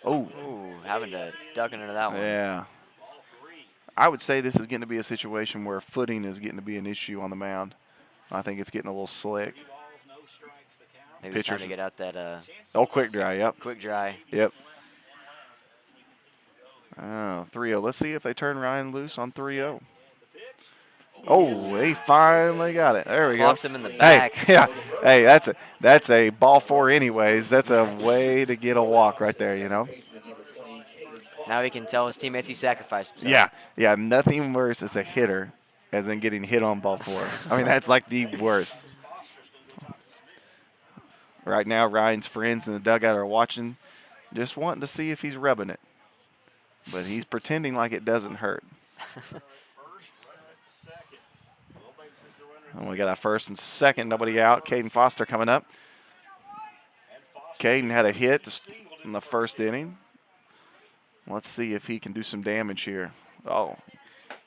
Oh. Ooh, having to duck into that one. Yeah. I would say this is getting to be a situation where footing is getting to be an issue on the mound. I think it's getting a little slick. Maybe it's trying to get out that. Quick dry, yep. Quick dry. Yep. 3-0. Let's see if they turn Ryan loose on 3-0. Oh, he finally got it. There we go. Clocks him in the back. Hey, yeah. Hey, that's a ball 4 anyways. That's a way to get a walk right there, you know. Now he can tell his teammates he sacrificed himself. Yeah. Nothing worse as a hitter as in getting hit on ball 4. I mean, that's like the worst. Right now, Ryan's friends in the dugout are watching, just wanting to see if he's rubbing it. But he's pretending like it doesn't hurt. And we got our first and second, nobody out. Caden Foster coming up. Caden had a hit in the first inning. Let's see if he can do some damage here. Oh,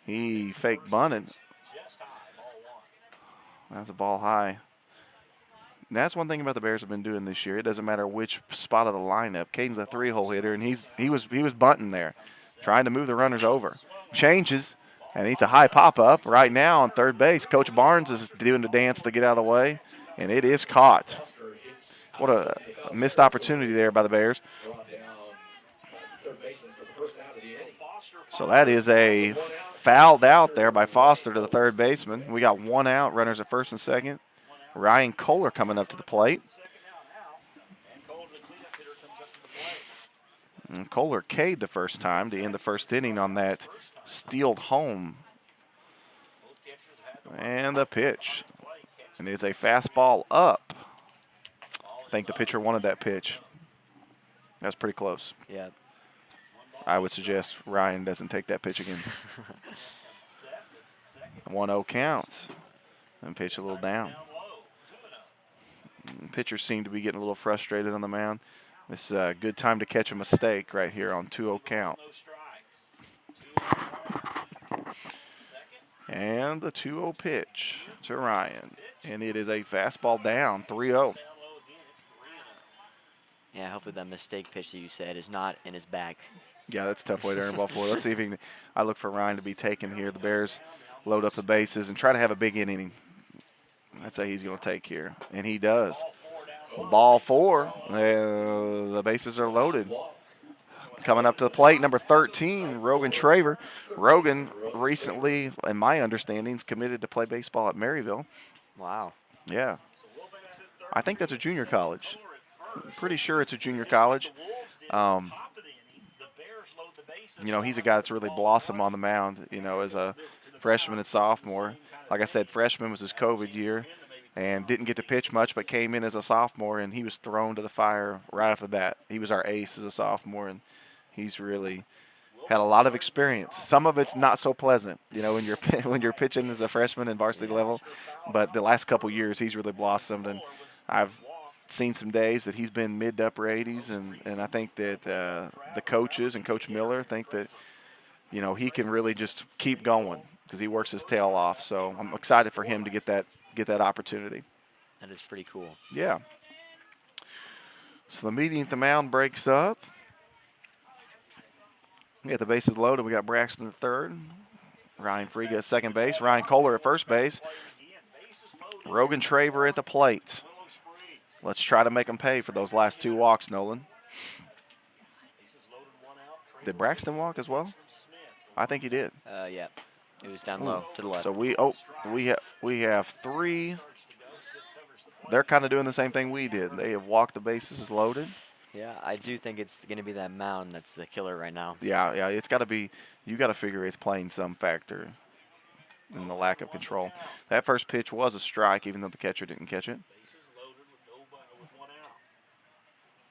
He fake bunted. Just high, ball one. That's a ball high. And that's one thing about the Bears have been doing this year. It doesn't matter which spot of the lineup. Caden's a 3-hole hitter, and he was bunting there, trying to move the runners over. Changes, and it's a high pop-up right now on third base. Coach Barnes is doing the dance to get out of the way, and it is caught. What a missed opportunity there by the Bears. So that is a fouled out there by Foster to the third baseman. We got one out, runners at first and second. Ryan Kohler coming up to the plate. And Kohler K'd the first time to end the first inning on that stealed home. And the pitch. And it's a fastball up. I think the pitcher wanted that pitch. That's pretty close. Yeah. I would suggest Ryan doesn't take that pitch again. 1-0 counts. And pitch a little down. Pitchers seem to be getting a little frustrated on the mound. This is a good time to catch a mistake right here on 2-0 count. And the 2-0 pitch to Ryan. And it is a fastball down, 3-0. Yeah, hopefully that mistake pitch that you said is not in his bag. Yeah, that's a tough way to earn a ball for. Let's see if he can. I look for Ryan to be taken here. The Bears load up the bases and try to have a big inning. That's how he's going to take here. And he does. Ball 4. The bases are loaded. Coming up to the plate, number 13, Rogan Traver. Rogan recently, in my understanding, is committed to play baseball at Maryville. Wow. Yeah. I think that's a junior college. I'm pretty sure it's a junior college. You know, he's a guy that's really blossomed on the mound, you know, as a freshman and sophomore. Like I said, freshman was his COVID year and didn't get to pitch much, but came in as a sophomore, and he was thrown to the fire right off the bat. He was our ace as a sophomore, and he's really had a lot of experience. Some of it's not so pleasant, you know, when you're pitching as a freshman in varsity level. But the last couple years, he's really blossomed, and I've seen some days that he's been mid to upper 80s, and I think that the coaches and Coach Miller think that, you know, he can really just keep going because he works his tail off. So I'm excited for him to get that opportunity. That is pretty cool. Yeah. So the meeting at the mound breaks up. We got the bases loaded. We got Braxton at third. Ryan Friga at second base. Ryan Kohler at first base. Rogan Traver at the plate. Let's try to make him pay for those last 2 walks, Nolan. Did Braxton walk as well? I think he did. Yeah. It was down low to the left. So we have 3. They're kind of doing the same thing we did. They have walked the bases loaded. Yeah, I do think it's going to be that mound that's the killer right now. Yeah, it's got to be. You got to figure it's playing some factor in the lack of control. That first pitch was a strike, even though the catcher didn't catch it.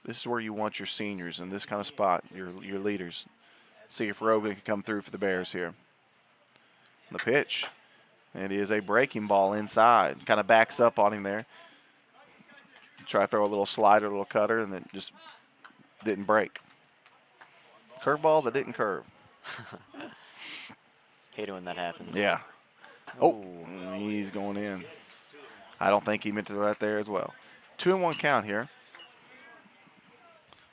This is where you want your seniors in this kind of spot, your leaders. See if Rogan can come through for the Bears here. The pitch. And it is a breaking ball inside. Kind of backs up on him there. Try to throw a little slider, a little cutter, and then just didn't break. Curveball that didn't curve. Hate it when that happens. Yeah. Oh, he's going in. I don't think he meant to throw that there as well. 2-1 count here.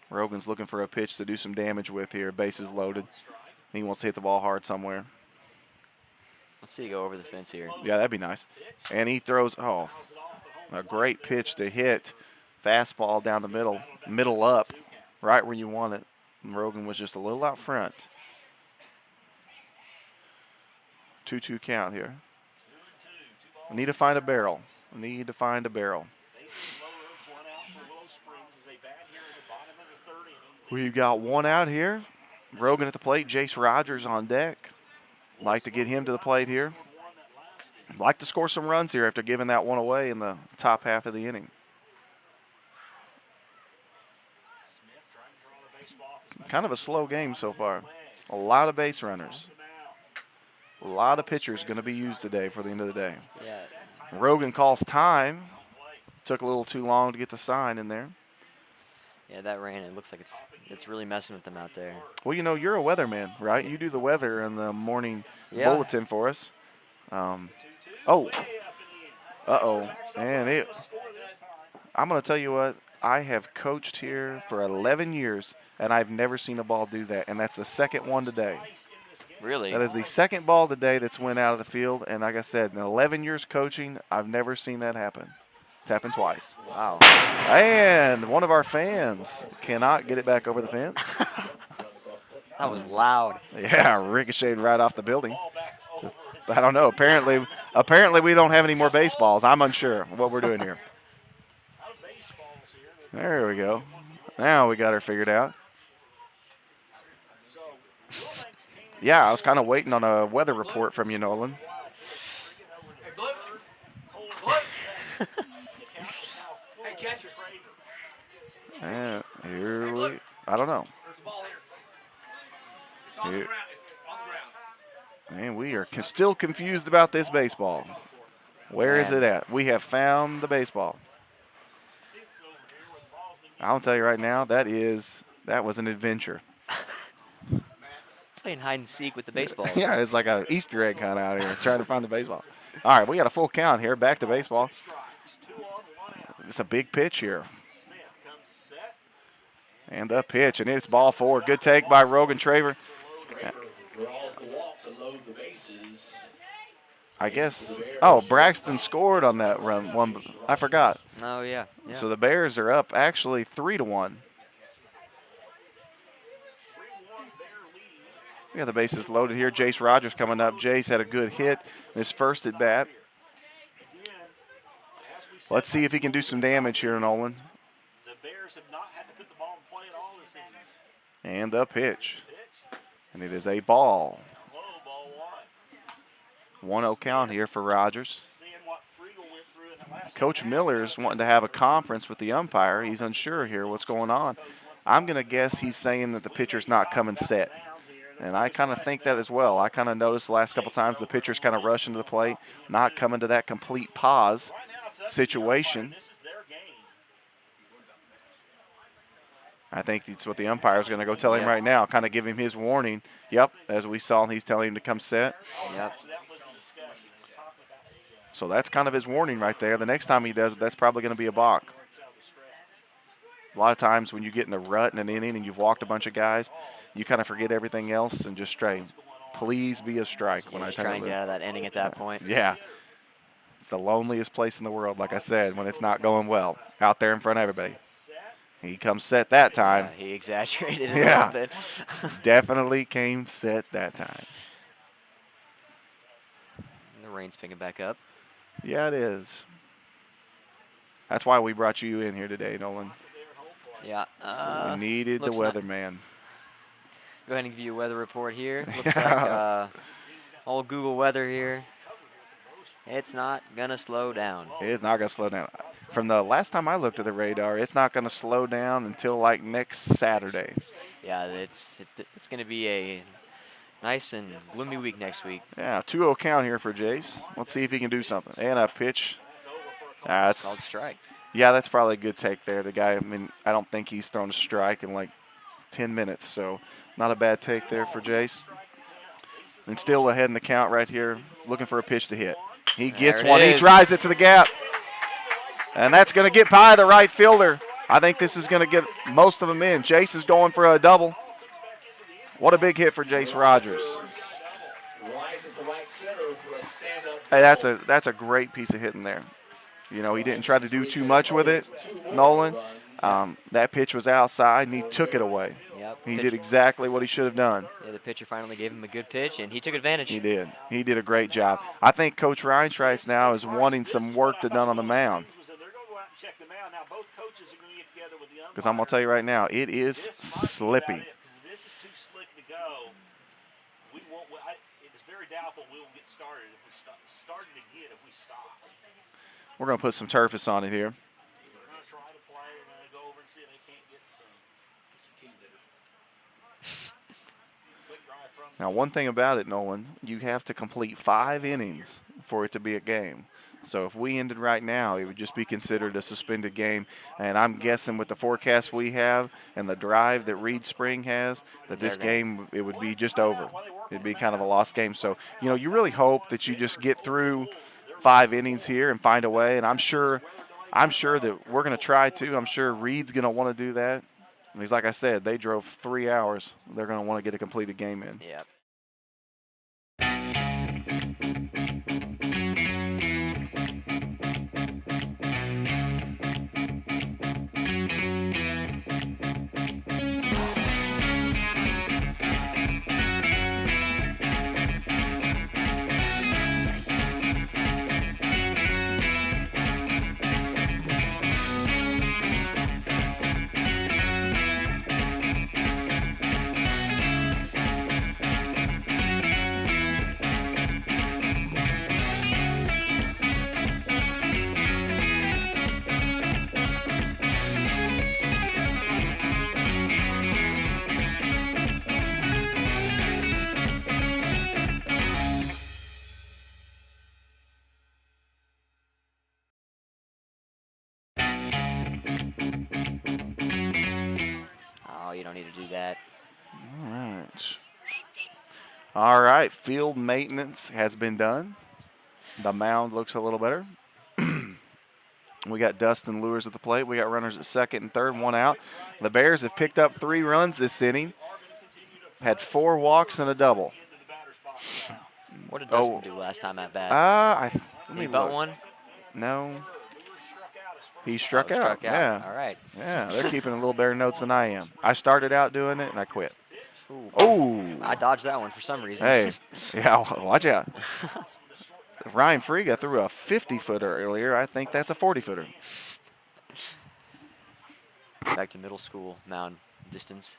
Rogan's looking for a pitch to do some damage with here. Bases loaded. He wants to hit the ball hard somewhere. Let's see you go over the fence here. Yeah, that'd be nice. And he throws, a great pitch to hit. Fastball down the middle up, right where you want it. And Rogan was just a little out front. 2-2 count here. I need to find a barrel. We've got 1 out here. Rogan at the plate. Jace Rogers on deck. Like to get him to the plate here. Like to score some runs here after giving that one away in the top half of the inning. Kind of a slow game so far. A lot of base runners. A lot of pitchers going to be used today for the end of the day. Yeah. Rogan calls time. Took a little too long to get the sign in there. Yeah, that rain. It looks like it's really messing with them out there. Well, you know, you're a weatherman, right? You do the weather and the morning Yeah. bulletin for us. Oh, uh-oh. And I'm going to tell you what, I have coached here for 11 years, and I've never seen a ball do that, and that's the second one today. Really? That is the second ball today that's went out of the field, and like I said, in 11 years coaching, I've never seen that happen. It's happened twice. Wow. And one of our fans cannot get it back over the fence. That was loud. Yeah, ricocheted right off the building. But I don't know. Apparently we don't have any more baseballs. I'm unsure what we're doing here. There we go. Now we got her figured out. Yeah, I was kind of waiting on a weather report from you, Nolan. And here we, I don't know. Here. And we are still confused about this baseball. Where is it at? We have found the baseball. I'll tell you right now, that was an adventure. Playing hide and seek with the baseball. Yeah, it's like an Easter egg kind of out here trying to find the baseball. All right, we got a full count here. Back to baseball. It's a big pitch here. And the pitch, and it's ball four. Good take by Rogan Traver. I guess. Oh, Braxton scored on that run. One, I forgot. Oh yeah. So the Bears are up actually 3-1. We got the bases loaded here. Jace Rogers coming up. Jace had a good hit in his first at bat. Let's see if he can do some damage here, Nolan. The Bears have not had to put the ball in play at all this inning. And the pitch. And it is a ball. Low, ball 1-0 count here for Rogers. Seeing what Friegel went through in the last Coach Miller's wanting to have a conference with the umpire. He's unsure here what's going on. I'm going to guess he's saying that the pitcher's not coming set. And I kind of think that as well. I kind of noticed the last couple times the pitcher's kind of rushing to the plate, not coming to that complete pause situation. I think that's what the umpire's going to go tell him right now, kind of give him his warning. Yep, as we saw, he's telling him to come set. Yep. So that's kind of his warning right there. The next time he does it, that's probably going to be a balk. A lot of times when you get in a rut in an inning and you've walked a bunch of guys, you kind of forget everything else and just try, please be a strike. When I try and get out of that inning at that point. Yeah. It's the loneliest place in the world, like I said, when it's not going well, out there in front of everybody. He comes set that time. He exaggerated it a little bit. Definitely came set that time. And the rain's picking back up. Yeah, it is. That's why we brought you in here today, Nolan. Yeah. We needed the weatherman. Go ahead and give you a weather report here. Looks like old Google weather here. It's not going to slow down. It is not going to slow down. From the last time I looked at the radar, it's not going to slow down until like next Saturday. Yeah, it's going to be a nice and gloomy week next week. Yeah, 2-0 count here for Jace. Let's see if he can do something. And a pitch. That's called strike. Yeah, that's probably a good take there. The guy, I mean, I don't think he's thrown a strike in like 10 minutes, so not a bad take there for Jace. And still ahead in the count right here, looking for a pitch to hit. He gets one. He drives it to the gap. And that's going to get by the right fielder. I think this is going to get most of them in. Jace is going for a double. What a big hit for Jace Rogers. Hey, that's a great piece of hitting there. You know, he didn't try to do too much with it, Nolan. That pitch was outside, and he took it away. Yep. He did exactly what he should have done. Yeah, the pitcher finally gave him a good pitch, and he took advantage. He did. He did a great job. I think Coach Reinschreitz now is wanting some work to done on the mound. Because I'm going to tell you right now, it is slippy. This is too slick to go. It is very doubtful we will get started if we started again if we stop. We're going to put some turfus on it here. We're going to try to play. We're going to go over and see if they can't get some quick drive from. Now, one thing about it, Nolan, you have to complete 5 innings for it to be a game. So if we ended right now, it would just be considered a suspended game. And I'm guessing with the forecast we have and the drive that Reed Spring has, that this game, it would be just over. It'd be kind of a lost game. So, you really hope that you just get through 5 innings here and find a way. And I'm sure that we're going to try to. I'm sure Reed's going to want to do that. Because like I said, they drove 3 hours. They're going to want to get a completed game in. Yep. Oh, you don't need to do that. All right, field maintenance has been done. The mound looks a little better. We got Dustin Lures at the plate. We got runners at second and third, 1 out. The Bears have picked up 3 runs this inning. Had 4 walks and a double. What did Dustin do last time at bat? Let Did he me butt look. one? No. He struck out. Struck out. Yeah. All right. Yeah, they're keeping a little better notes than I am. I started out doing it and I quit. Oh. I dodged that one for some reason. Hey, yeah, watch out. Ryan Friga threw a 50-footer earlier. I think that's a 40-footer. Back to middle school mound distance.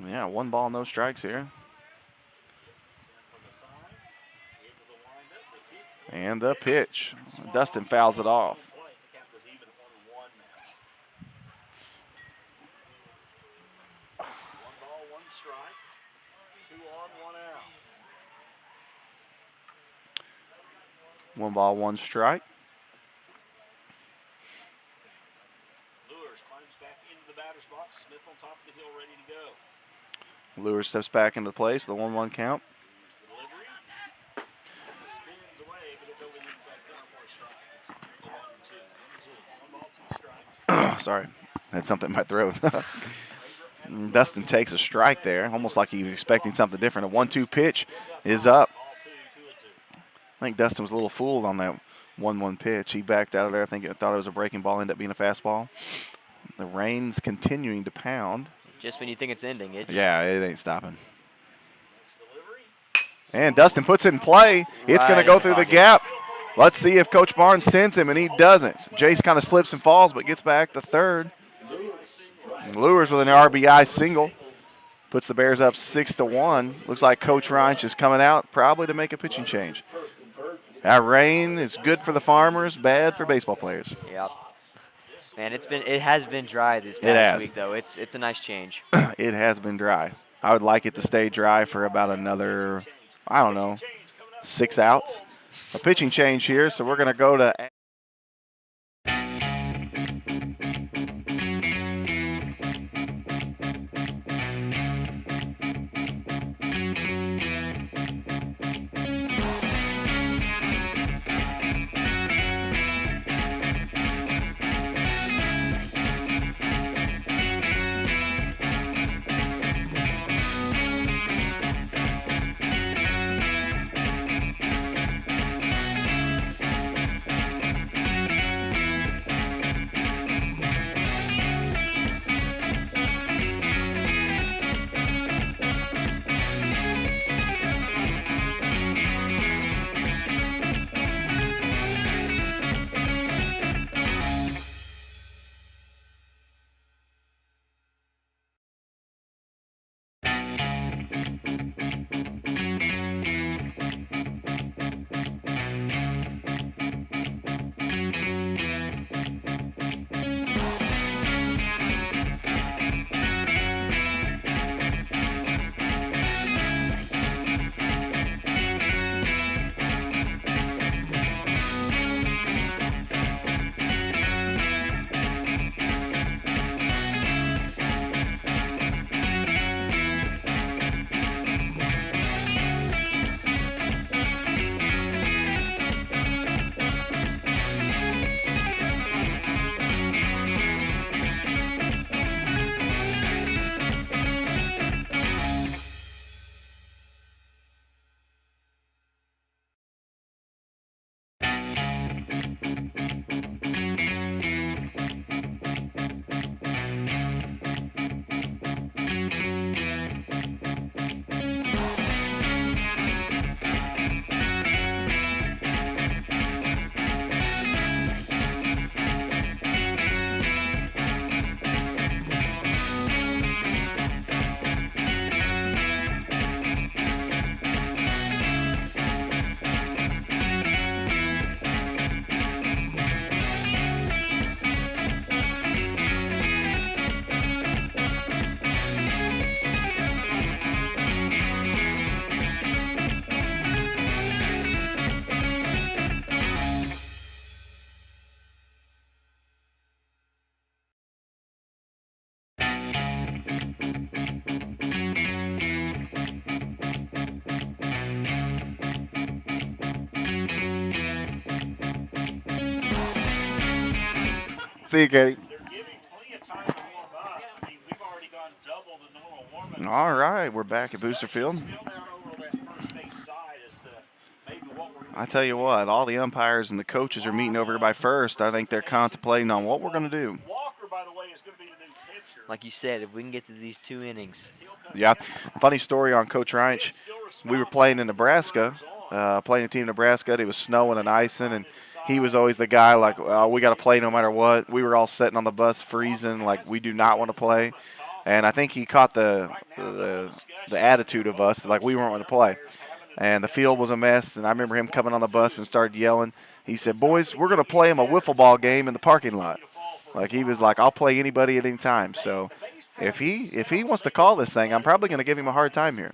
Yeah, 1 ball, no strikes here. And the pitch. Dustin fouls it off. One ball, 1 strike. Lures climbs back into the batter's box. Smith on top of the hill, ready to go. Lures steps back into place, the 1-1 count. Delivery. Spins away, but it's over the inside corner for a strike. It's 1-2. 1 ball, 2 strikes. Sorry, had something in my throat. Dustin takes a strike there, almost like he was expecting something different. A 1-2 pitch is up. I think Dustin was a little fooled on that 1-1 pitch. He backed out of there. I think he thought it was a breaking ball, ended up being a fastball. The rain's continuing to pound. Just when you think it's ending, it just Yeah, it ain't stopping. And Dustin puts it in play. It's going to go through the gap. Let's see if Coach Barnes sends him, and he doesn't. Jace kind of slips and falls, but gets back to third. Lures with an RBI single. Puts the Bears up 6-1. Looks like Coach Reinsch is coming out probably to make a pitching change. That rain is good for the farmers, bad for baseball players. Yep. Man, it has been dry this past week though. It's a nice change. It has been dry. I would like it to stay dry for about another, 6 outs. A pitching change here, so we're going to go to See you, Katie. They're giving plenty of time to warm up. I mean, we've already gone double the normal warm-up. All right, we're back at Booster Field. Still down over on that first base side as to maybe what we're I tell you what, all the umpires and the coaches are meeting over here by first. I think they're contemplating on what we're going to do. Walker, by the way, is going to be the new pitcher. Like you said, if we can get to these 2 innings. Yeah, funny story on Coach Reich. We were playing in Nebraska, playing a team in Nebraska. It was snowing and icing, and he was always the guy like, we got to play no matter what. We were all sitting on the bus freezing, like we do not want to play. And I think he caught the attitude of us, like we weren't going to play. And the field was a mess, and I remember him coming on the bus and started yelling. He said, boys, we're going to play him a wiffle ball game in the parking lot. Like he was like, I'll play anybody at any time. So if he wants to call this thing, I'm probably going to give him a hard time here.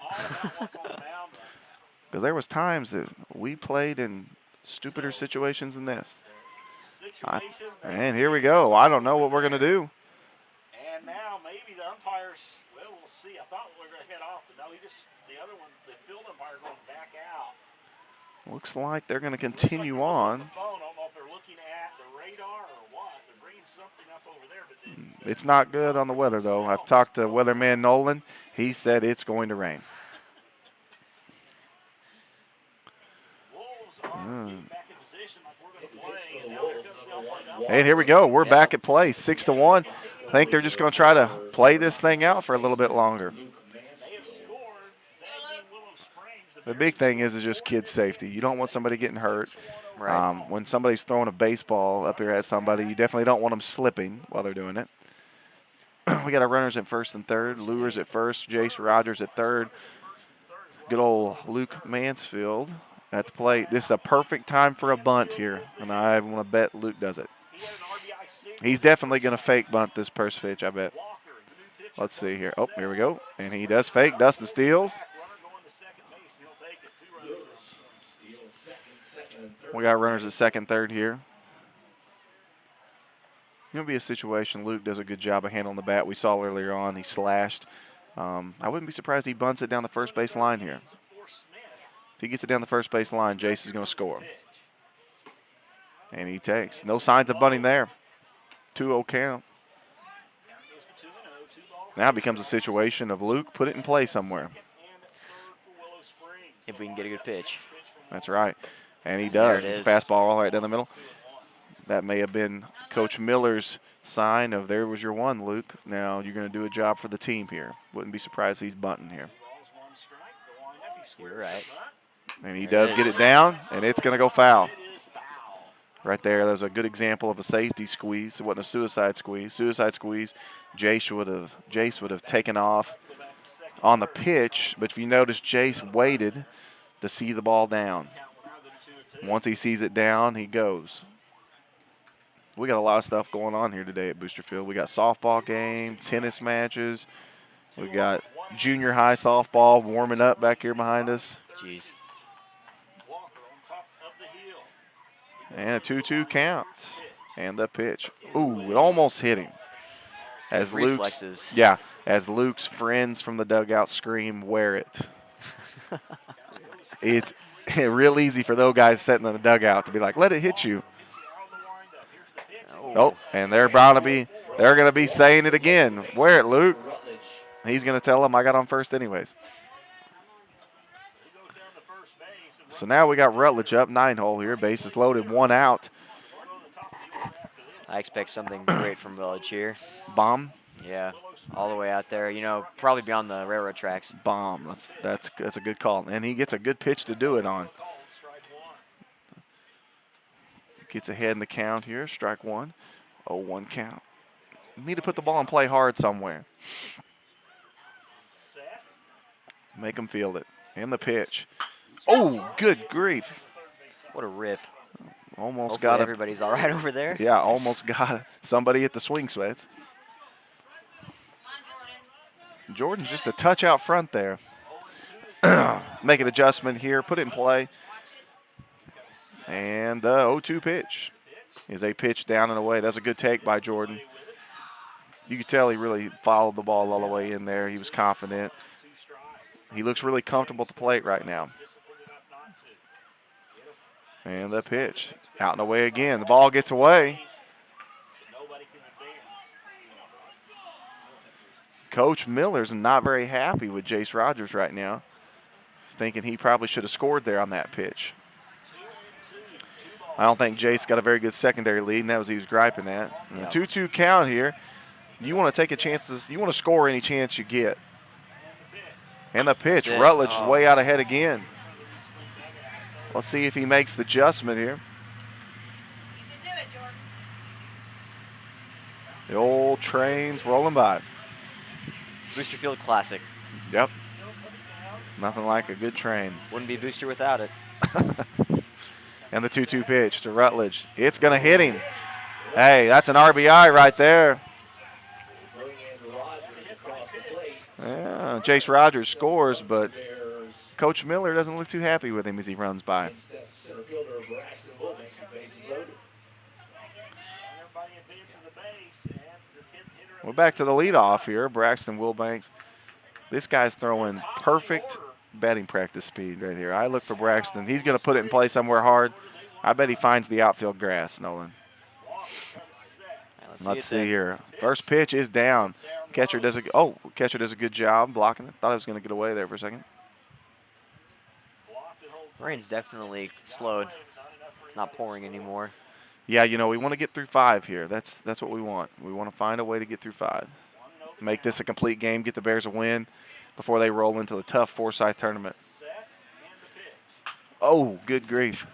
Because there was times that we played in stupider situations than this. And here we go. I don't know what we're going to do. And now maybe the umpires, well, we'll see. I thought we were going to head off, but no, the other one, the field umpire going back out. Looks like they're going to continue on. I don't know if they're looking at the radar or what. They're bringing something up over there. But it's not good on the weather, though. I've talked to weatherman Nolan. He said it's going to rain. Wolves are getting back in position like we're going to play. And now here comes the umpire. And here we go. We're back at play, 6-1. I think they're just going to try to play this thing out for a little bit longer. They have scored. Willow Springs. The big thing is just kid safety. You don't want somebody getting hurt. Right. When somebody's throwing a baseball up here at somebody, you definitely don't want them slipping while they're doing it. We got our runners at first and third. Lures at first. Jace Rogers at third. Good old Luke Mansfield at the plate. This is a perfect time for a bunt here, and I want to bet Luke does it. He's definitely going to fake bunt this first pitch, I bet. Let's see here. Oh, here we go. And he does fake. Dustin steals. We got runners at second, third here. Going to be a situation. Luke does a good job of handling the bat. We saw earlier on he slashed. I wouldn't be surprised he bunts it down the first base line here. If he gets it down the first base line, Jace is going to score. And he takes. No signs of bunting there. 2-0 count. Now it becomes a situation of Luke, put it in play somewhere. If we can get a good pitch. That's right. And he does. There it It's a is. fastball all right down the middle. That may have been Coach Miller's sign of there was your one, Luke. Now you're going to do a job for the team here. Wouldn't be surprised if he's bunting here. You're right. And he There does it get is. it down, and it's going to go foul. Right there, there's a good example of a safety squeeze. It wasn't a suicide squeeze. Suicide squeeze, Jace would have taken off on the pitch, but if you notice, Jace waited to see the ball down. Once he sees it down, he goes. We got a lot of stuff going on here today at Booster Field. We got softball game, tennis matches. We got junior high softball warming up back here behind us. Jeez. And a 2-2 count. And the pitch. Ooh, it almost hit him. As Reflexes. As Luke's friends from the dugout scream, "Wear it." It's real easy for those guys sitting in the dugout to be like, "Let it hit you." Oh, and they're going to be saying it again. "Wear it, Luke." He's going to tell them, "I got on first anyways." So now we got Rutledge up, 9-hole here. Bases loaded, 1 out. I expect something great from Village here. Bomb. Yeah, all the way out there. You know, probably beyond the railroad tracks. Bomb. That's a good call. And he gets a good pitch to do it on. Gets ahead in the count here. Strike one. 0-1 count. Need to put the ball in play hard somewhere. Make him field it. And the pitch. Oh, good grief. What a rip. Almost Hopefully got it. everybody's all right over there. Yeah, almost got somebody at the swing sweats. Jordan's just a touch out front there. Make an adjustment here, put it in play. And the 0-2 pitch is a pitch down and away. That's a good take by Jordan. You could tell he really followed the ball all the way in there. He was confident. He looks really comfortable at the plate right now. And the pitch out and away again. The ball gets away. Coach Miller's not very happy with Jace Rogers right now, thinking he probably should have scored there on that pitch. I don't think Jace got a very good secondary lead, and that was he was griping at. And Yep. a 2-2 count here. You want to take a chance. You want to score any chance you get. And the pitch, That's it. Rutledge is Oh. way out ahead again. Let's see if he makes the adjustment here. The old train's rolling by. Booster Field Classic. Yep. Nothing like a good train. Wouldn't be Booster without it. And the 2-2 pitch to Rutledge. It's going to hit him. Hey, that's an RBI right there. Yeah, Jace Rogers scores, but Coach Miller doesn't look too happy with him as he runs by. We're back to the leadoff here, Braxton Wilbanks. This guy's throwing perfect batting practice speed right here. I look for Braxton. He's going to put it in play somewhere hard. I bet he finds the outfield grass, Nolan. Let's see here. First pitch is down. Catcher does a good job blocking it. Thought I was going to get away there for a second. Rain's definitely slowed. It's not pouring anymore. Yeah, you know, we want to get through 5 here. That's what we want. We want to find a way to get through 5. Make this a complete game, get the Bears a win before they roll into the tough Forsyth tournament. Oh, good grief.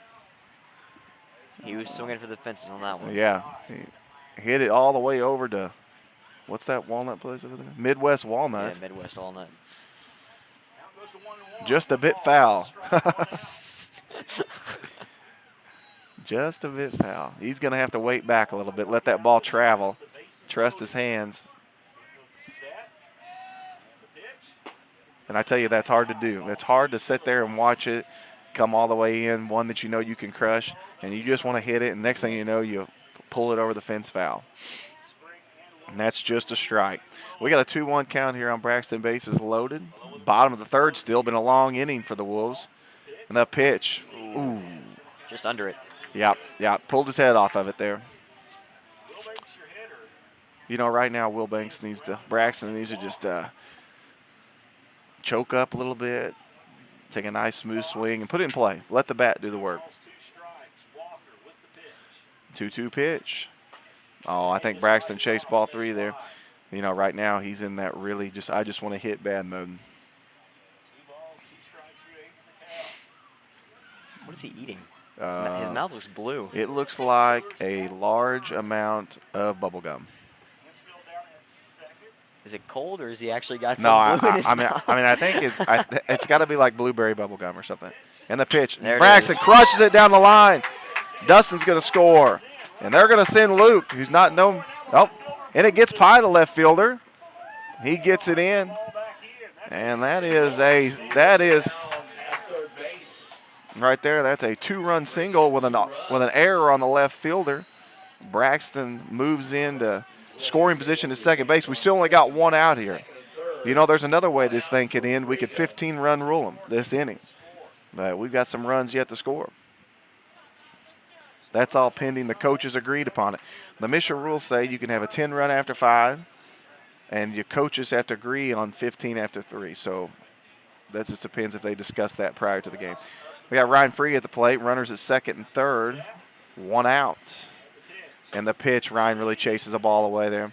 He was swinging for the fences on that one. Yeah. He hit it all the way over to, what's that walnut place over there? Midwest Walnut. Yeah, Midwest Walnut. Just a bit foul. Just a bit foul. He's going to have to wait back a little bit, let that ball travel, trust his hands. And I tell you, that's hard to do. That's hard to sit there and watch it come all the way in, one that you know you can crush, and you just want to hit it, and next thing you know, you pull it over the fence foul. And that's just a strike. We got a 2-1 count here on Braxton, bases loaded. Bottom of the third, still been a long inning for the Wolves. And the pitch, ooh. Just under it. Yeah, pulled his head off of it there. You know, right now, Braxton needs to just choke up a little bit, take a nice smooth swing, and put it in play. Let the bat do the work. 2-2 pitch. Oh, I think Braxton chased ball 3 there. You know, right now he's in that really I just want to hit bad mode. What is he eating? His mouth looks blue. It looks like a large amount of bubble gum. Is it cold, or has he actually got some No, blue in his mouth? I think it's got to be like blueberry bubble gum or something. And the pitch, There it Braxton is. crushes it down the line. Dustin's going to score, and they're going to send Luke, who's not known. Oh, and it gets Pye, the left fielder. He gets it in, and that is right there. That's a 2-run single with an error on the left fielder. Braxton moves into scoring position at second base. We still only got 1 out here. You know, there's another way this thing could end. We could 15-run rule them this inning. But we've got some runs yet to score. That's all pending. The coaches agreed upon it. The Mission rules say you can have a 10-run after 5, and your coaches have to agree on 15 after 3. So that just depends if they discuss that prior to the game. We got Ryan Free at the plate. Runners at second and third. 1 out. And the pitch, Ryan really chases a ball away there.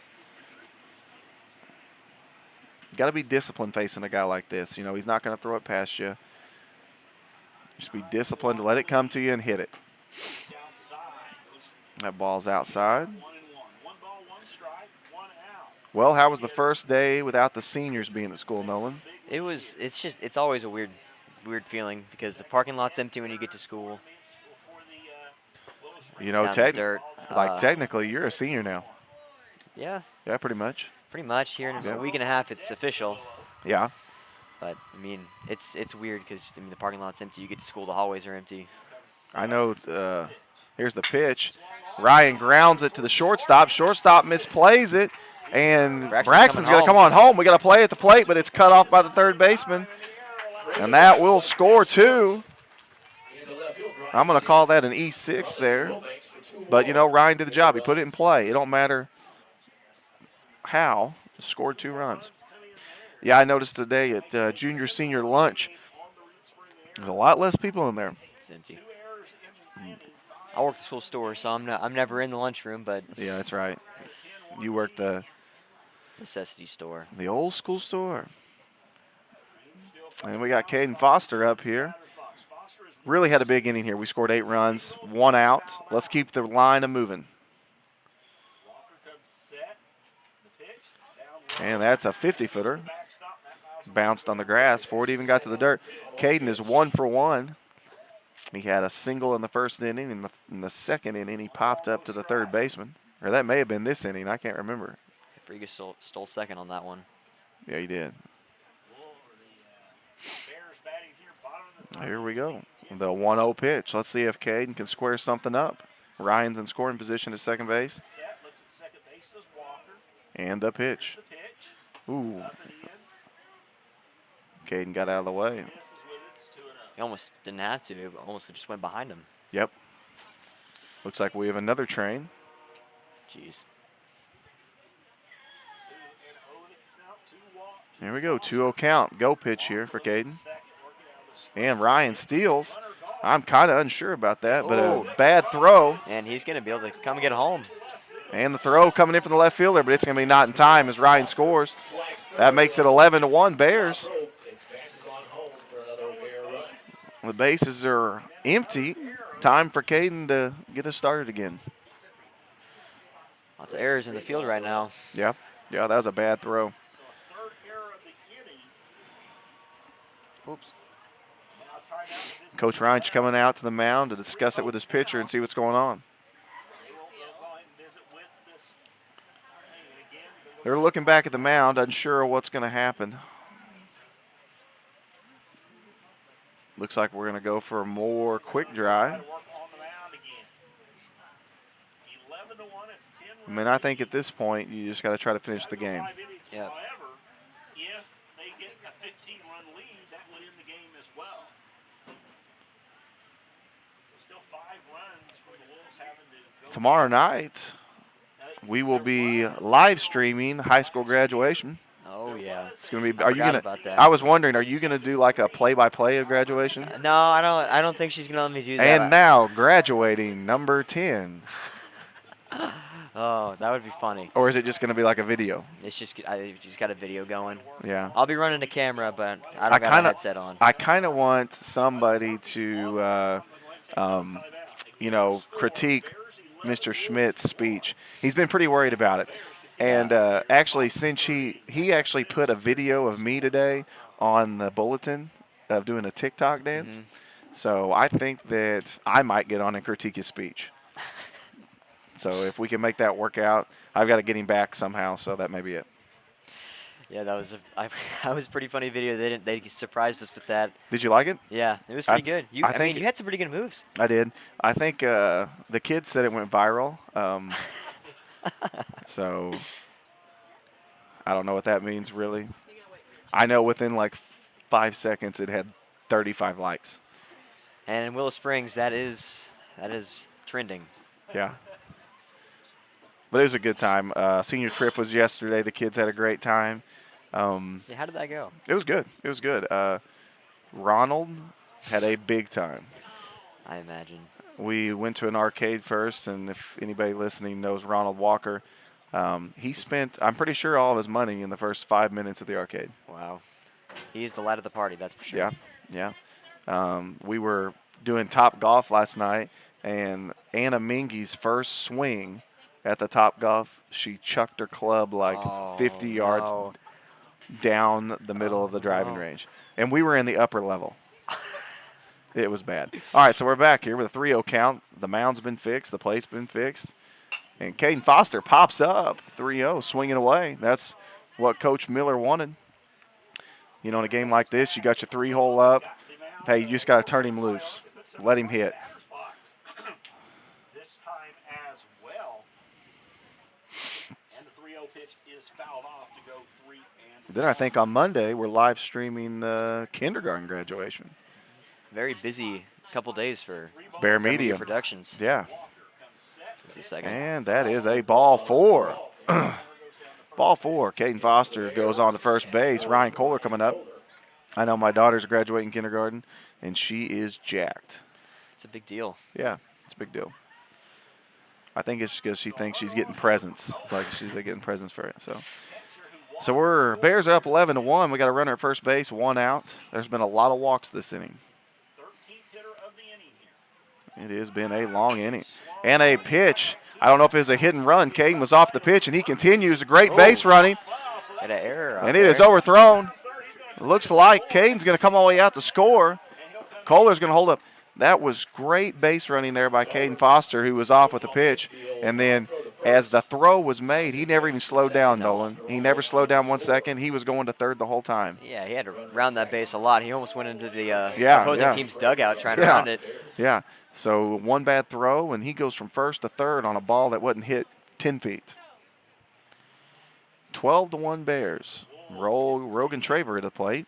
You got to be disciplined facing a guy like this. You know, he's not going to throw it past you. Just be disciplined to let it come to you and hit it. That ball's outside. Well, how was the first day without the seniors being at school, Nolan? It's always a weird feeling because the parking lot's empty when you get to school. You know, technically, you're a senior now. Yeah. Yeah, pretty much. Pretty much. Here in a week and a half, it's official. Yeah. But, I mean, it's weird because, the parking lot's empty. You get to school, the hallways are empty. I know. Here's the pitch. Ryan grounds it to the shortstop. Shortstop misplays it, and Braxton's going to come on home. We got to play at the plate, but it's cut off by the third baseman. And that will score 2. I'm going to call that an E6 there. But, you know, Ryan did the job. He put it in play. It don't matter how. Scored 2 runs. Yeah, I noticed today at junior senior lunch, there's a lot less people in there. It's empty. I work the school store, so I'm never in the lunchroom, but Yeah, that's right. You work the necessity store. old school store. And we got Caden Foster up here. Really had a big inning here. We scored 8 runs, 1 out. Let's keep the line a moving. And that's a 50-footer. Bounced on the grass before it even got to the dirt. Caden is 1 for 1. He had a single in the first inning. In the second inning, he popped up to the third baseman. Or that may have been this inning. I can't remember. Friga stole second on that one. Yeah, he did. Here we go. The 1-0 pitch. Let's see if Caden can square something up. Ryan's in scoring position at second base. And the pitch. Ooh. Caden got out of the way. He almost didn't have to. It almost just went behind him. Yep. Looks like we have another train. Jeez. Here we go. 2-0 count. Go pitch here for Caden. And Ryan steals. I'm kind of unsure about that, but a bad throw. And he's going to be able to come get home. And the throw coming in from the left fielder, but it's going to be not in time as Ryan scores. That makes it 11-1 Bears. The bases are empty. Time for Caden to get us started again. Lots of errors in the field right now. Yeah, that was a bad throw. Oops. Coach Reinsch coming out to the mound to discuss it with his pitcher and see what's going on. They're looking back at the mound, unsure of what's going to happen. Looks like we're going to go for a more quick dry. I mean, I think at this point, you just got to try to finish the game. Yeah. If they get a 15-run lead, that would end the game as well. So still 5 runs from the Wolves having to go. Tomorrow night, we will be live streaming high school graduation. Oh yeah. It's gonna be. I forgot about that. I was wondering, are you gonna do like a play-by-play of graduation? No, I don't think she's gonna let me do that. And now graduating number 10. Oh, that would be funny. Or is it just gonna be like a video? It's just I just got a video going. Yeah. I'll be running the camera, but I don't got a headset on. I kind of want somebody to, critique Mr. Schmidt's speech. He's been pretty worried about it. And actually, since he actually put a video of me today on the bulletin of doing a TikTok dance. Mm-hmm. So I think that I might get on and critique his speech. So if we can make that work out, I've got to get him back somehow, so that may be it. Yeah, that was a pretty funny video. They surprised us with that. Did you like it? Yeah, it was pretty good. I think mean, you had some pretty good moves. I did. I think the kids said it went viral. So I don't know what that means, really. I know within like 5 seconds it had 35 likes. And in Willow Springs, that is trending. Yeah. But it was a good time. Senior trip was yesterday. The kids had a great time. Yeah, how did that go? It was good. It was good. Ronald had a big time. I imagine. We went to an arcade first, and if anybody listening knows Ronald Walker, he spent, I'm pretty sure, all of his money in the first 5 minutes of the arcade. Wow. He's the lad of the party, that's for sure. Yeah. We were doing Top Golf last night, and Anna Mingy's first swing at the Top Golf, she chucked her club like 50 yards down the middle of the driving range. And we were in the upper level. It was bad. All right, so we're back here with a 3-0 count. The mound's been fixed. The plate's been fixed. And Caden Foster pops up 3-0, swinging away. That's what Coach Miller wanted. You know, in a game like this, you got your 3-hole up. Hey, you just got to turn him loose. Let him hit. This time as well. And the 3-0 pitch is fouled off to go 3 and Then I think on Monday we're live streaming the kindergarten graduation. Very busy couple days for Bear Media Productions. Yeah. Just a second. And that is a ball 4. Ball 4. Caden Foster goes on to first base. Ryan Kohler coming up. I know my daughter's graduating kindergarten, and she is jacked. It's a big deal. Yeah, it's a big deal. I think it's because she thinks she's getting presents. Like she's getting presents for it. So we're Bears are up 11-1. We got a runner at first base, 1 out. There's been a lot of walks this inning. 13th hitter of the inning here. It has been a long inning. And a pitch. I don't know if it was a hit and run. Caden was off the pitch, and he continues a great base running. Had an error. And it is overthrown. It looks like Caden's going to come all the way out to score. Kohler's going to hold up. That was great base running there by Caden Foster, who was off with the pitch. And then as the throw was made, he never even slowed down, Nolan. He never slowed down 1 second. He was going to third the whole time. Yeah, he had to round that base a lot. He almost went into the Yeah, opposing yeah. team's dugout trying to round it. Yeah. So one bad throw, and he goes from first to third on a ball that wasn't hit 10 feet. 12-1 Bears. Rogan Traver at the plate.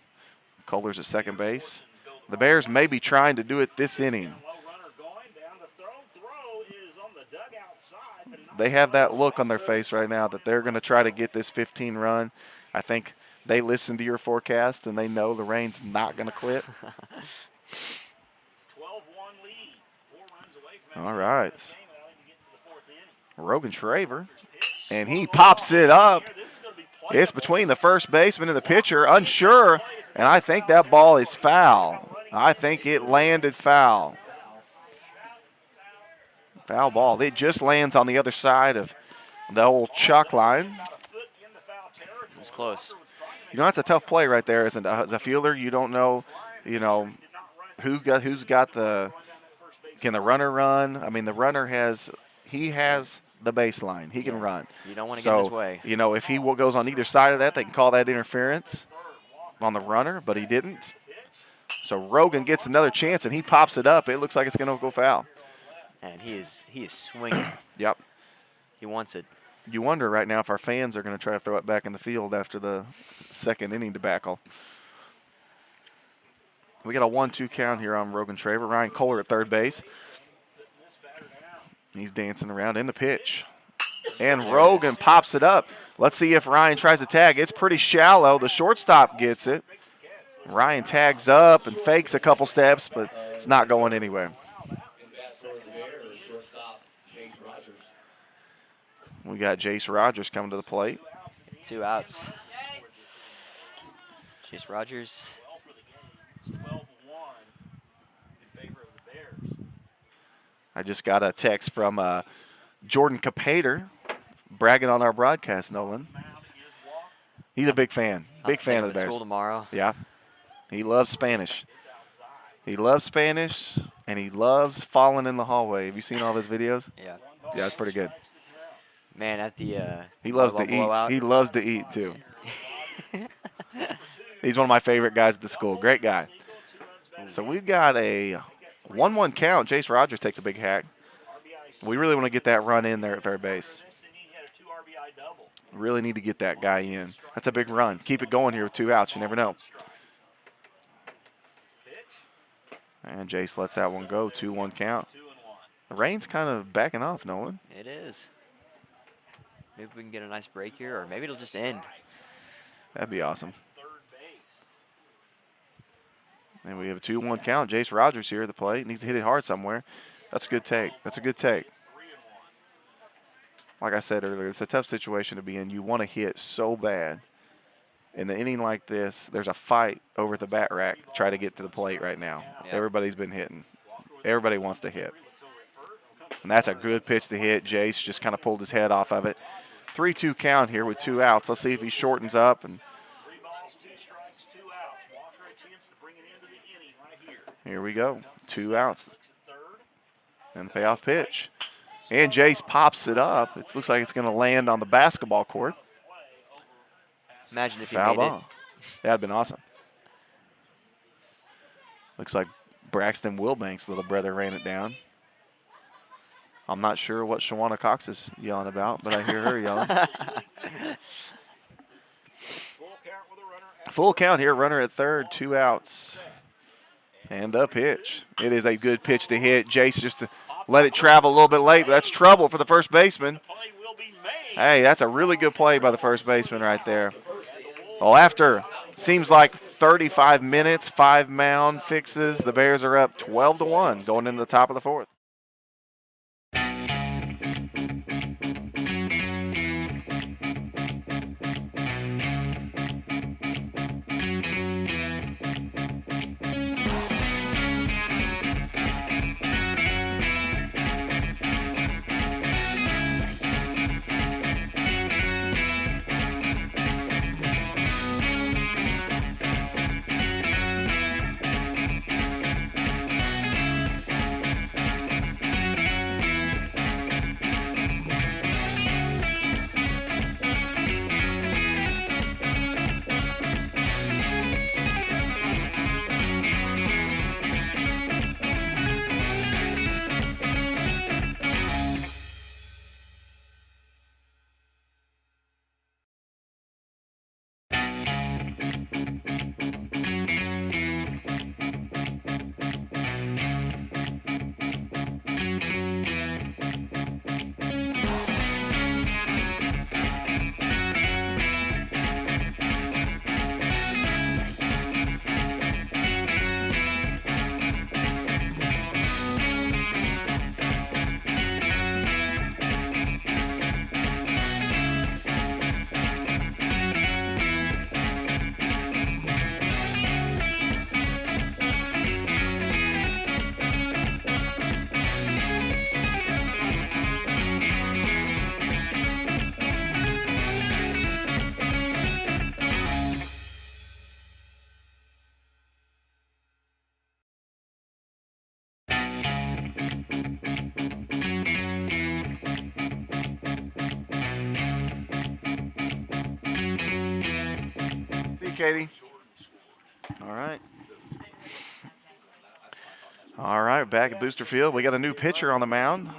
Kohler's at second base. The Bears may be trying to do it this inning. They have that look on their face right now that they're going to try to get this 15 run. I think they listen to your forecast and they know the rain's not going to quit. 12-1 lead. 4 runs away from All right. the game without even getting to the 4th inning. Rogan Traver. And he pops it up. It's between the first baseman and the pitcher, unsure. And I think that ball is foul. I think it landed foul. Foul ball. It just lands on the other side of the old chalk line. It's close. You know, that's a tough play right there, isn't it? As a fielder, you don't know, who's got the – can the runner run? I mean, the runner has the baseline. He can run. You don't want to get in his way. If he goes on either side of that, they can call that interference on the runner, but he didn't. So Rogan gets another chance, and he pops it up. It looks like it's going to go foul. And he is swinging. Yep. He wants it. You wonder right now if our fans are going to try to throw it back in the field after the second inning debacle. We got a 1-2 count here on Rogan Traver. Ryan Kohler at third base. He's dancing around in the pitch. And Rogan pops it up. Let's see if Ryan tries to tag. It's pretty shallow. The shortstop gets it. Ryan tags up and fakes a couple steps, but it's not going anywhere. We got Jace Rogers coming to the plate. 2 outs. Jace Rogers. 12-1 in favor of the Bears. I just got a text from Jordan Capater bragging on our broadcast, Nolan. He's a big fan. Big fan of the Bears. School tomorrow. Yeah. He loves Spanish. He loves Spanish, and he loves falling in the hallway. Have you seen all of his videos? Yeah. Yeah, it's pretty good. Man, at the he loves to blowout. eat. He loves to eat, too. He's one of my favorite guys at the school. Great guy. So we've got a 1-1 count. Jace Rogers takes a big hack. We really want to get that run in there at third base. Really need to get that guy in. That's a big run. Keep it going here with 2 outs. You never know. And Jace lets that one go. 2-1 count. The rain's kind of backing off, Nolan. It is. Maybe we can get a nice break here, or maybe it'll just end. That'd be awesome. And we have a 2-1 count. Jace Rogers here at the plate. Needs to hit it hard somewhere. That's a good take. That's a good take. Like I said earlier, it's a tough situation to be in. You want to hit so bad. In the inning like this, there's a fight over at the bat rack to try to get to the plate right now. Yep. Everybody's been hitting. Everybody wants to hit. And that's a good pitch to hit. Jace just kind of pulled his head off of it. 3-2 count here with 2 outs. Let's see if he shortens up. And 3 balls, 2 strikes, 2 outs. Walker a chance to bring it into the inning right here. here we go. 2 outs. And the payoff pitch. And Jace pops it up. It looks like it's going to land on the basketball court. Imagine if you Foul made ball. it. That'd been awesome. Looks like Braxton Wilbank's little brother ran it down. I'm not sure what Shawana Cox is yelling about, but I hear her yelling. Full count here, runner at third, 2 outs. And the pitch. It is a good pitch to hit. Jace just to let it travel a little bit late, but that's trouble for the first baseman. Play will be made. Hey, that's a really good play by the first baseman right there. Well, after seems like 35 minutes, 5 mound fixes, the Bears are up 12-1 going into the top of the fourth. See you, Katie. All right. All right, back at Booster Field. We got a new pitcher on the mound.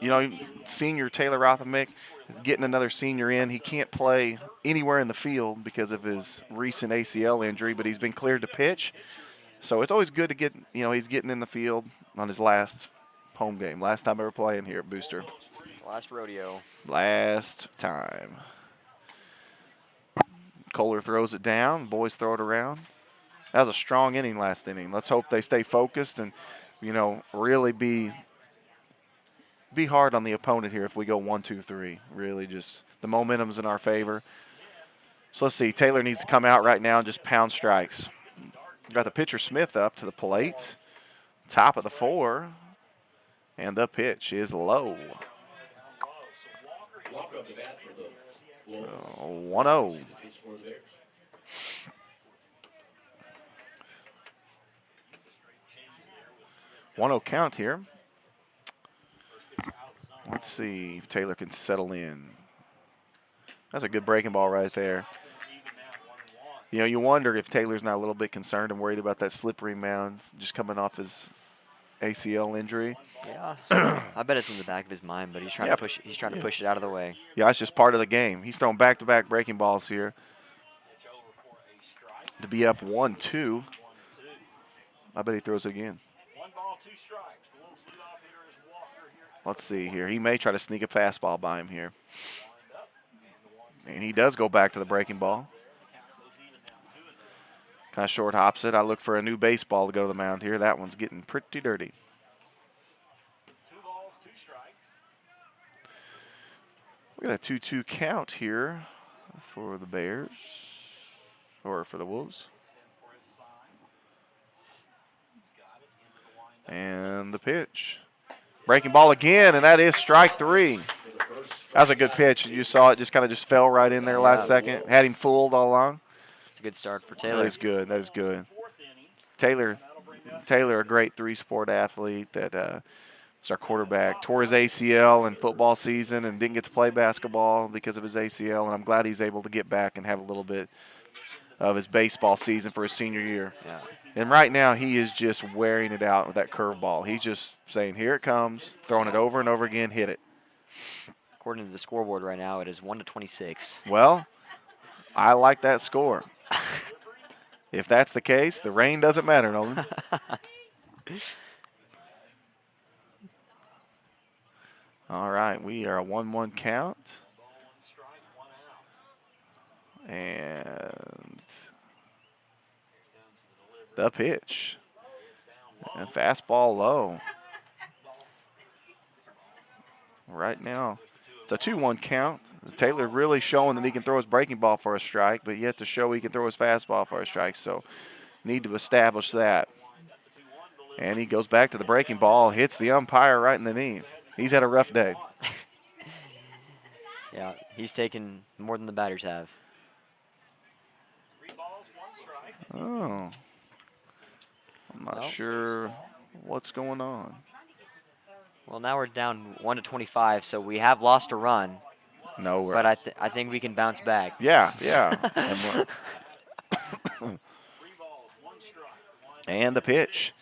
You know, senior Taylor Rothamick getting another senior in. He can't play anywhere in the field because of his recent ACL injury, but he's been cleared to pitch. So it's always good to get, he's getting in the field on his last home game. Last time ever playing here at Booster. Last rodeo. Last time. Kohler throws it down. Boys throw it around. That was a strong inning last inning. Let's hope they stay focused and, really be hard on the opponent here if we go 1-2-3. Really just the momentum's in our favor. So let's see. Taylor needs to come out right now and just pound strikes. Got the pitcher Smith up to the plate. Top of the 4. And the pitch is low. 1-0. 1-0 count here. Let's see if Taylor can settle in. That's a good breaking ball right there. You wonder if Taylor's not a little bit concerned and worried about that slippery mound just coming off his ACL injury. Yeah, I bet it's in the back of his mind, but he's trying to push. He's trying to push it out of the way. Yeah, it's just part of the game. He's throwing back-to-back breaking balls here to be up 1-2. I bet he throws it again. Let's see here. He may try to sneak a fastball by him here. And he does go back to the breaking ball. Kind of short hops it. I look for a new baseball to go to the mound here. That one's getting pretty dirty. 2 balls, 2 strikes. We got a 2-2 count here for the Bears, or for the Wolves. And the pitch. Breaking ball again, and that is strike 3. That was a good pitch. You saw it just kind of just fell right in there last second. Had him fooled all along. It's a good start for Taylor. That is good. That is good. Taylor, a great 3-sport athlete that is our quarterback. Tore his ACL in football season and didn't get to play basketball because of his ACL, and I'm glad he's able to get back and have a little bit of his baseball season for his senior year. Yeah. And right now he is just wearing it out with that curveball. He's just saying, here it comes, throwing it over and over again, hit it. According to the scoreboard right now, it is 1-26. Well, I like that score. If that's the case, the rain doesn't matter, Nolan. All right, we are a 1-1 count. And the pitch. And fastball low. Right now, it's a 2-1 count. Taylor really showing that he can throw his breaking ball for a strike, but yet to show he can throw his fastball for a strike. So need to establish that. And he goes back to the breaking ball, hits the umpire right in the knee. He's had a rough day. Yeah, he's taken more than the batters have. Oh. I'm not sure what's going on. Well, now we're down 1-25, so we have lost a run. No, but I think we can bounce back. Yeah. And the pitch.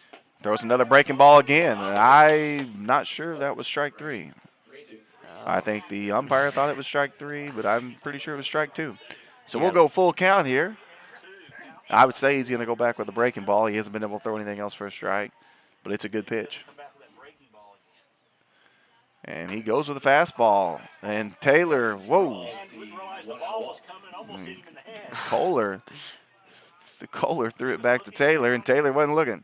Throws another breaking ball again. And I'm not sure that was strike 3. I think the umpire thought it was strike 3, but I'm pretty sure it was strike 2. So we'll go full count here. I would say he's going to go back with the breaking ball. He hasn't been able to throw anything else for a strike, but it's a good pitch. And he goes with a fastball. And Taylor, whoa. Kohler threw it back to Taylor, and Taylor wasn't looking.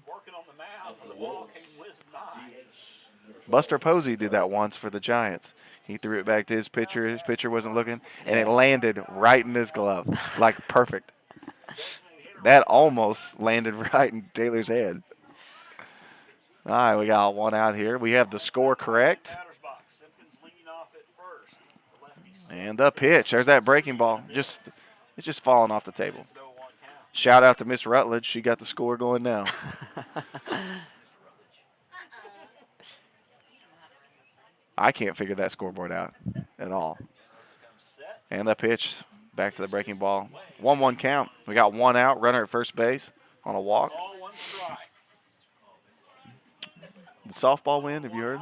Buster Posey did that once for the Giants. He threw it back to his pitcher. His pitcher wasn't looking, and it landed right in his glove, like perfect. That almost landed right in Taylor's head. All right, we got one out here. We have the score correct. And the pitch. There's that breaking ball. It's just falling off the table. Shout out to Miss Rutledge. She got the score going now. I can't figure that scoreboard out at all. And the pitch. Back to the breaking ball. 1-1 count. We got one out. Runner at first base on a walk. The softball win, have you heard?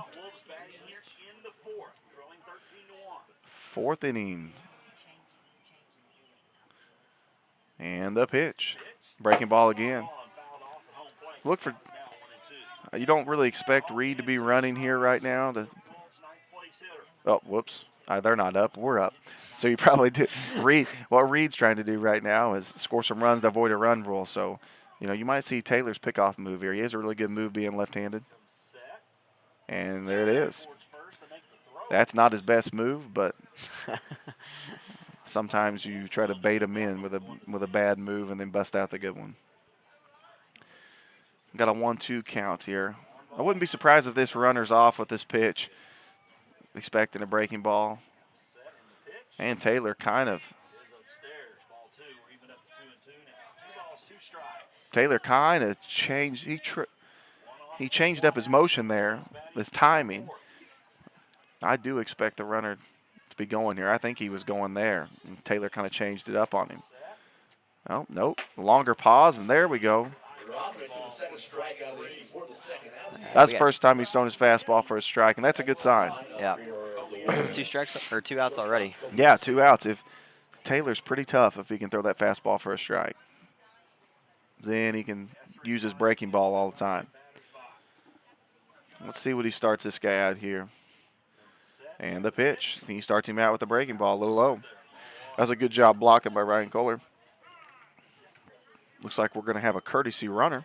4th inning. And the pitch. Breaking ball again. Look for. You don't really expect Reed to be running here right now. Oh, whoops. They're not up. We're up. So you probably did. What Reed's trying to do right now is score some runs to avoid a run rule. So, you might see Taylor's pickoff move here. He has a really good move being left-handed. And there it is. That's not his best move, but sometimes you try to bait him in with a bad move and then bust out the good one. Got a 1-2 count here. I wouldn't be surprised if this runner's off with this pitch. Expecting a breaking ball. And Taylor Taylor kind of changed. He changed up his motion there, his timing. I do expect the runner to be going here. I think he was going there. And Taylor kind of changed it up on him. Oh, nope. Longer pause, and there we go. That's the first time he's thrown his fastball for a strike, and that's a good sign. Yeah. It's 2 strikes or 2 outs already. Yeah, 2 outs. If Taylor's pretty tough if he can throw that fastball for a strike. Then he can use his breaking ball all the time. Let's see what he starts this guy out here. And the pitch. I think he starts him out with the breaking ball a little low. That was a good job blocking by Ryan Kohler. Looks like we're going to have a courtesy runner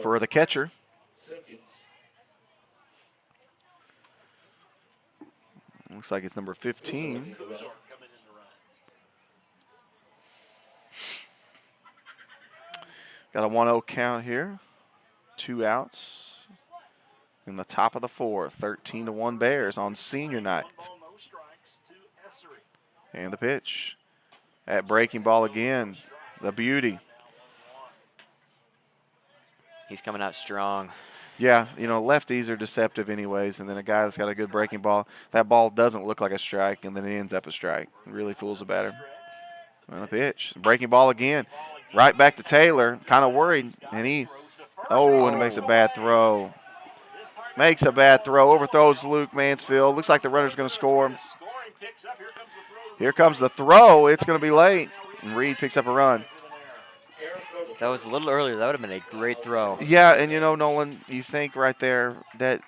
for the catcher. Looks like it's number 15. Got a 1-0 count here. 2 outs in the top of the 4th. 13-1 Bears on senior night. And the pitch. At breaking ball again. The beauty. He's coming out strong. Yeah, lefties are deceptive anyways, and then a guy that's got a good breaking ball, that ball doesn't look like a strike, and then it ends up a strike. It really fools the batter. On the pitch. Breaking ball again. Right back to Taylor. Kind of worried, and and it makes a bad throw. Makes a bad throw. Overthrows Luke Mansfield. Looks like the runner's going to score. Here comes the throw. It's going to be late, and Reed picks up a run. If that was a little earlier, that would have been a great throw. Yeah, and Nolan, you think right there that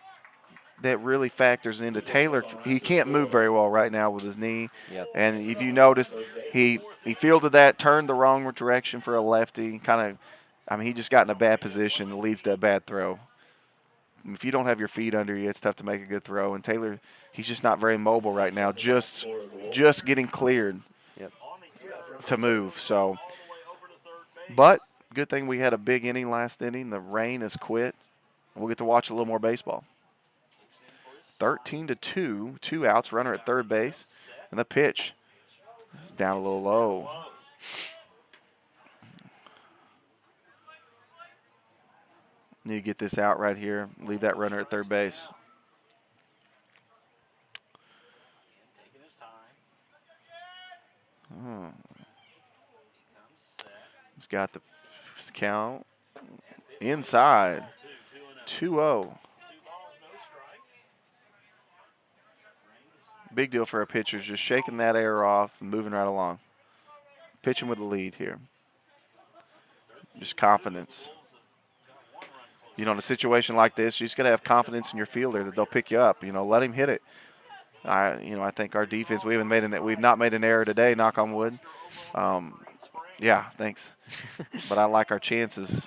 really factors into Taylor. He can't move very well right now with his knee. Yep. And if you notice, He fielded that, turned the wrong direction for a lefty. He just got in a bad position. It leads to a bad throw. If you don't have your feet under you, it's tough to make a good throw. And Taylor, he's just not very mobile right now. Just getting cleared to move. So, but good thing we had a big inning last inning. The rain has quit. We'll get to watch a little more baseball. 13-2, 2 outs, runner at third base, and the pitch is down a little low. Need to get this out right here. Leave that runner at third base. Oh. He's got the count inside. 2-0. Big deal for our pitchers, just shaking that air off and moving right along. Pitching with the lead here. Just confidence. In a situation like this, you just got to have confidence in your fielder that they'll pick you up. Let him hit it. I think our defense, we've not made an error today, knock on wood. Yeah, thanks. But I like our chances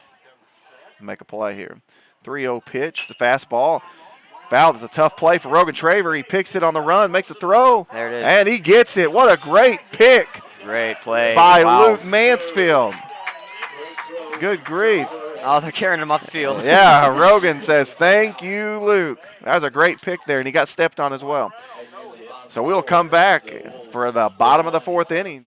to make a play here. 3-0 pitch. It's a fastball. Fouled. It's a tough play for Rogan Traver. He picks it on the run, makes a throw. There it is. And he gets it. What a great pick. Great play. By Luke Mansfield. Good grief. Oh, they're carrying him off the field. Yeah, Rogan says, thank you, Luke. That was a great pick there, and he got stepped on as well. So we'll come back for the bottom of the fourth inning.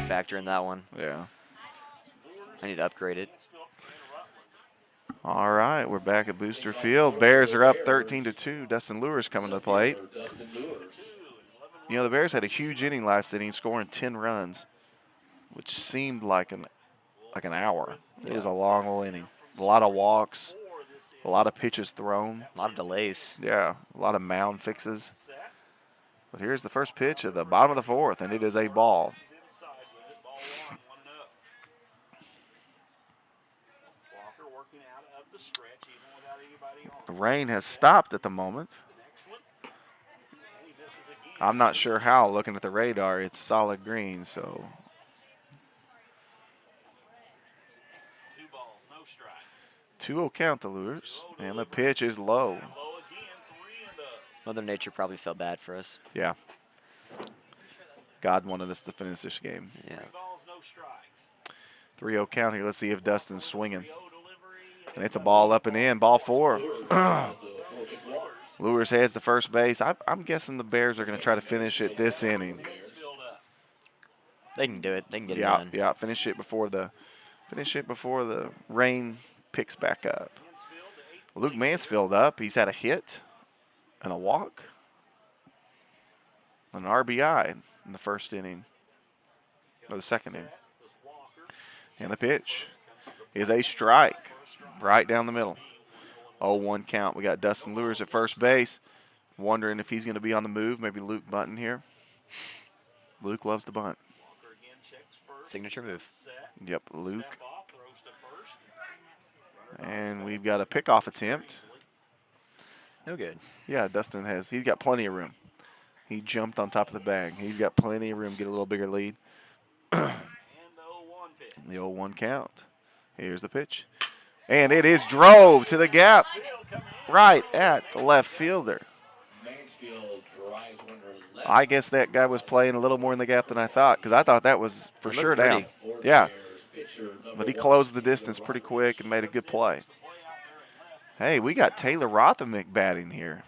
Factor in that one. Yeah. I need to upgrade it. All right, we're back at Booster Field. Bears are up 13-2. Dustin Lewis coming to the plate. The Bears had a huge inning last inning, scoring 10 runs, which seemed like an hour. It was a long little inning. A lot of walks, a lot of pitches thrown. A lot of delays. Yeah, a lot of mound fixes. But here's the first pitch at the bottom of the fourth, and it is a ball. The rain has stopped at the moment. I'm not sure how. Looking at the radar, it's solid green, so. 2-0 count the Lures, and the pitch is low. Mother Nature probably felt bad for us. Yeah. God wanted us to finish this game. Yeah. 3-0 count here. Let's see if Dustin's swinging. And it's a ball up and in. Ball 4. Lures heads to first base. I'm guessing the Bears are going to try to finish it this inning. They can do it. They can get it done. Yeah. Finish it before the rain picks back up. Luke Mansfield up. He's had a hit and a walk, an RBI in the first inning, or the second inning. And the pitch is a strike right down the middle. 0-1 count. We got Dustin Lures at first base. Wondering if he's going to be on the move. Maybe Luke bunting here. Luke loves to bunt. Signature move. Yep, Luke. And we've got a pickoff attempt. No good. Yeah, Dustin he's got plenty of room. He jumped on top of the bag. He's got plenty of room to get a little bigger lead. And the 0-1 pitch. The 0-1 count. Here's the pitch. And it is drove to the gap right at the left fielder. I guess that guy was playing a little more in the gap than I thought, because I thought that was for sure down. Yeah. But he closed the distance pretty quick and made a good play. Hey, we got Taylor Rothemick batting here.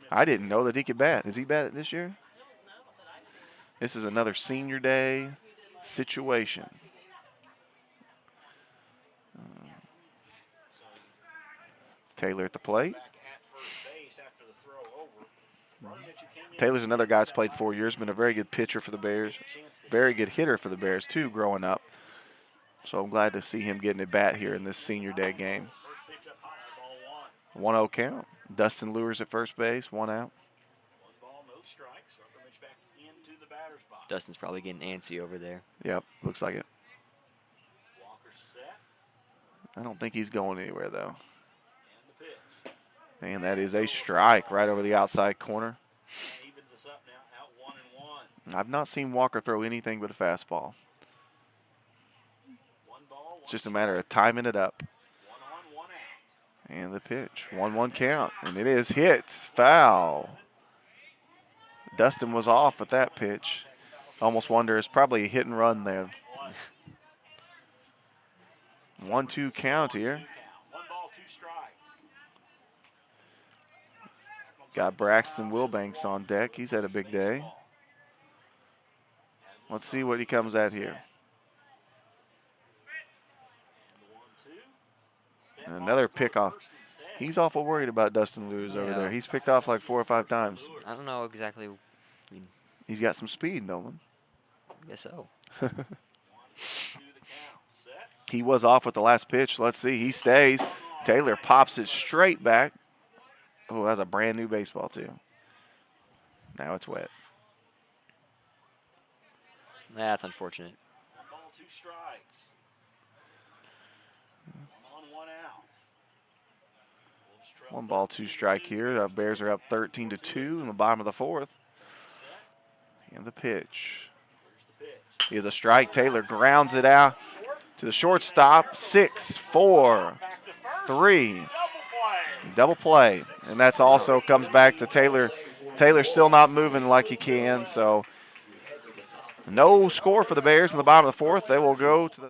I didn't know that he could bat. Has he batted this year? This is another senior day situation. Taylor at the plate. Taylor's another guy that's played 4 years, been a very good pitcher for the Bears. Very good hitter for the Bears, too, growing up. So I'm glad to see him getting a bat here in this senior day game. 1-0 count. Dustin Lures at first base, 1 out. 1 ball, no strikes. Rutherford back into the batter's box. Dustin's probably getting antsy over there. Yep, looks like it. Walker set. I don't think he's going anywhere, though. And the pitch. And that is a strike right over the outside corner. That evens us up now. Out 1-1. I've not seen Walker throw anything but a fastball. 1 ball, It's just a matter of timing it up. 1 on, 1 out. And the pitch, 1-1 count, and it is hit, foul. Dustin was off with that pitch. Almost wonder, it's probably a hit and run there. 1-2 count here. 1 ball, 2 strikes. Got Braxton Wilbanks on deck. He's had a big day. Let's see what he comes at here. Another pickoff. He's awful worried about Dustin Lewis over there. He's picked off like 4 or 5 times. I don't know exactly. He's got some speed, Nolan. I guess so. He was off with the last pitch. Let's see. He stays. Taylor pops it straight back. Oh, that's a brand new baseball, too. Now it's wet. That's unfortunate. 1 ball, 2 strikes. 1 on, 1 out. 1 ball, 2 strike here. The Bears are up 13-2 in the bottom of the 4th. And the pitch is a strike. Taylor grounds it out to the shortstop. 6, 4, 3. Double play. And that's also comes back to Taylor. Taylor's still not moving like he can, so no score for the Bears in the bottom of the 4th. They will go to the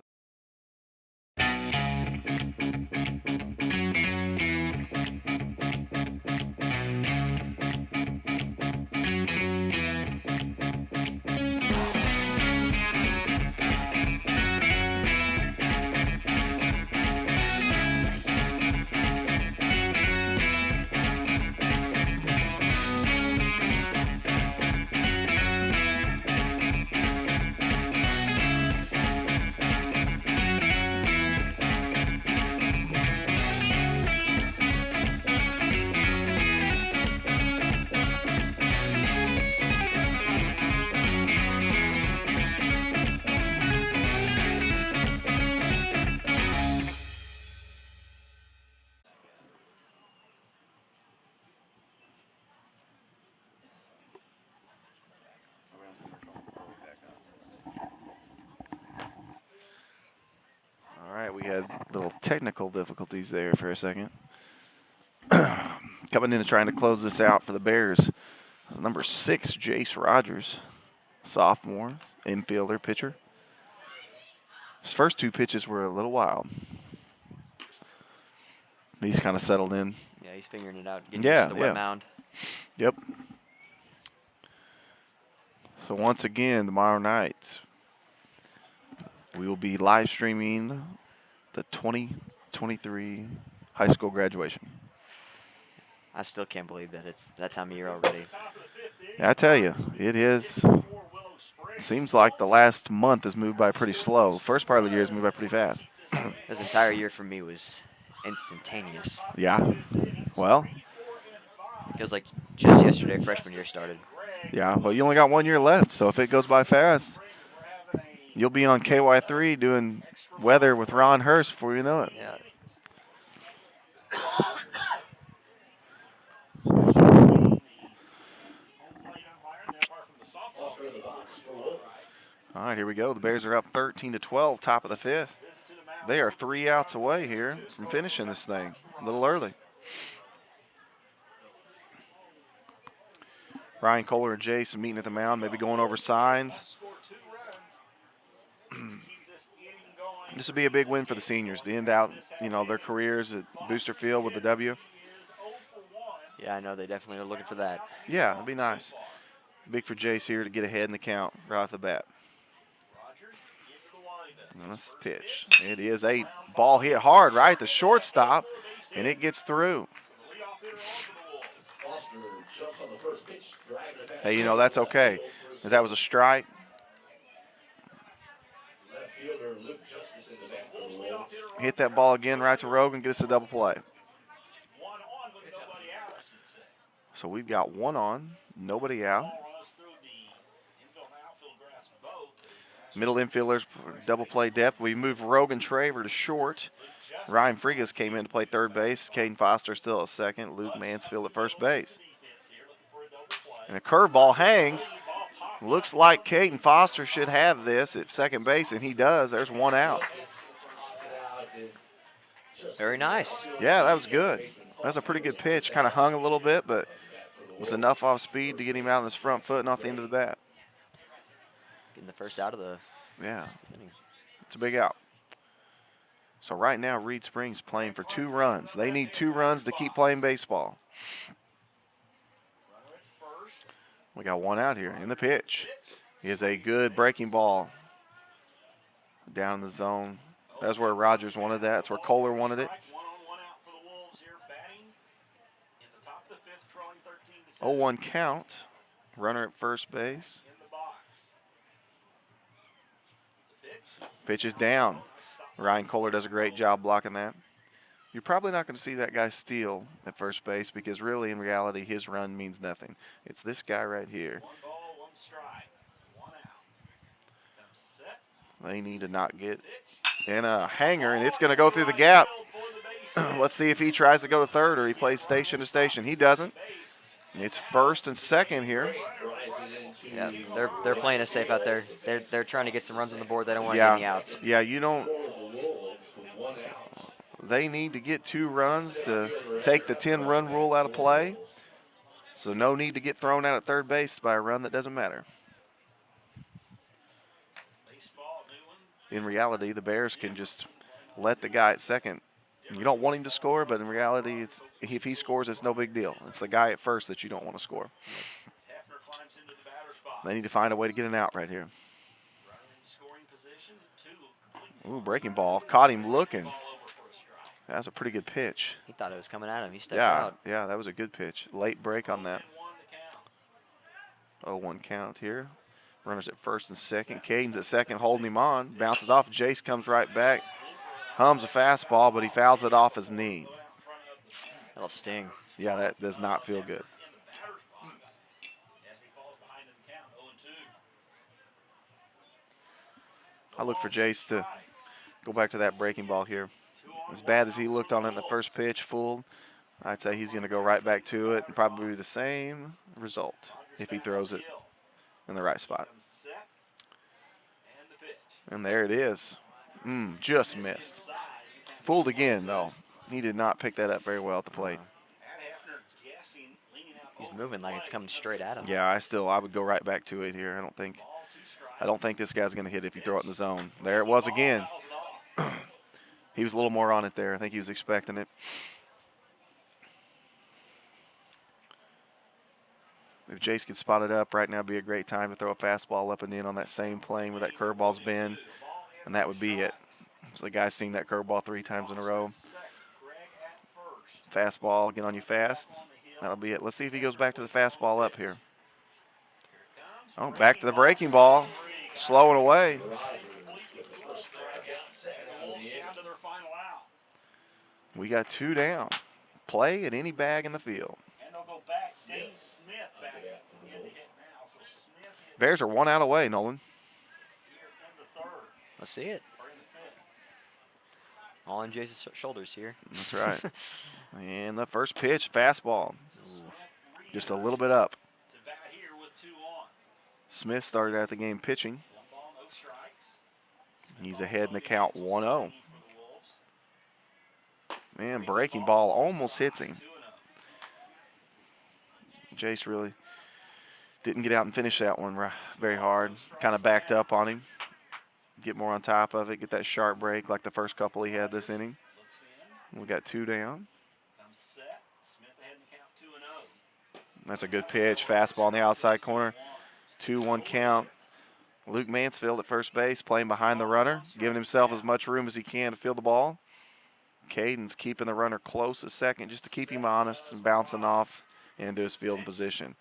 we had little technical difficulties there for a second. Coming in and trying to close this out for the Bears is number 6, Jace Rogers, sophomore, infielder, pitcher. His first 2 pitches were a little wild. He's kind of settled in. Yeah, he's figuring it out. Getting used to the wet mound. Yep. So once again, tomorrow night, we will be live streaming the 2023 high school graduation. I still can't believe that it's that time of year already. Yeah, I tell you, it is. Seems like the last month has moved by pretty slow. First part of the year has moved by pretty fast. This entire year for me was instantaneous. Yeah. Well. Feels like just yesterday freshman year started. Yeah. Well, you only got 1 year left, so if it goes by fast, you'll be on KY3 doing weather with Ron Hurst before you know it. Yeah. right, here we go. The Bears are up 13-12, top of the fifth. They are 3 outs away here from finishing this thing a little early. Ryan Kohler and Jason meeting at the mound, maybe going over signs. This would be a big win for the seniors to end out, their careers at Booster Field with the W. Yeah, I know they definitely are looking for that. Yeah, that'd be nice. Big for Jace here to get ahead in the count right off the bat. Nice pitch. It is a ball hit hard right at the shortstop, and it gets through. Hey, that's okay, because that was a strike. Hit that ball again right to Rogan, get us a double play. So we've got 1 on, nobody out. Middle infielders, double play depth. We moved Rogan Traver to short. Ryan Frigas came in to play third base. Caden Foster still at second. Luke Mansfield at first base. And a curveball hangs. Looks like Caden Foster should have this at second base, and he does. There's 1 out. Very nice. Yeah, that was good. That was a pretty good pitch. Kind of hung a little bit, but was enough off speed to get him out on his front foot and off the end of the bat. Getting the first out of the inning. It's a big out. So right now, Reed Springs playing for 2 runs. They need 2 runs to keep playing baseball. We got 1 out here in the pitch. Is a good breaking ball down in the zone. That's where Rogers wanted that. That's where Kohler wanted it. 0-1 count. Runner at first base. Pitch is down. Ryan Kohler does a great job blocking that. You're probably not going to see that guy steal at first base because really, in reality, his run means nothing. It's this guy right here. They need to not get in a hanger, and it's going to go through the gap. Let's see if he tries to go to third or he plays station to station. He doesn't. It's first and second here. Yeah, they're playing it safe out there. They're trying to get some runs on the board. They don't want any outs. Yeah, you don't. They need to get 2 runs to take the 10-run rule out of play. So no need to get thrown out at third base by a run that doesn't matter. In reality, the Bears can just let the guy at second. You don't want him to score, but in reality, if he scores, it's no big deal. It's the guy at first that you don't want to score. They need to find a way to get an out right here. Ooh, breaking ball. Caught him looking. That's a pretty good pitch. He thought it was coming at him. He stepped out. Yeah, that was a good pitch. Late break on that. 0-1 count here. Runners at first and second. Caden's at second, holding him on. Bounces off. Jace comes right back. Hums a fastball, but he fouls it off his knee. That'll sting. Yeah, that does not feel good. I look for Jace to go back to that breaking ball here. As bad as he looked on it in the first pitch, fooled, I'd say he's going to go right back to it and probably the same result if he throws it in the right spot. And there it is. Just missed. Fooled again, though. He did not pick that up very well at the plate. He's moving like it's coming straight at him. Yeah, I would go right back to it here. I don't think this guy's going to hit it if you throw it in the zone. There it was again. He was a little more on it there. I think he was expecting it. If Jace could spot it up right now, it'd be a great time to throw a fastball up and in on that same plane where that curveball's been, and that would be it. So the guy's seen that curveball 3 times in a row. Fastball, get on you fast. That'll be it. Let's see if he goes back to the fastball up here. Oh, back to the breaking ball. Slowing away. We got 2 down. Play at any bag in the field. Bears are 1 out away, Nolan. Let's see it. All on Jace's shoulders here. That's right. And the first pitch, fastball. Just a little bit up. Smith started out the game pitching. He's ahead in the count 1-0. Man, breaking ball almost hits him. Jace really didn't get out and finish that one very hard. Kind of backed up on him. Get more on top of it. Get that sharp break like the first couple he had this inning. We got 2 down. That's a good pitch. Fastball on the outside corner. 2-1 count. Luke Mansfield at first base playing behind the runner, giving himself as much room as he can to field the ball. Caden's keeping the runner close a second just to keep him honest and bouncing off into his fielding position.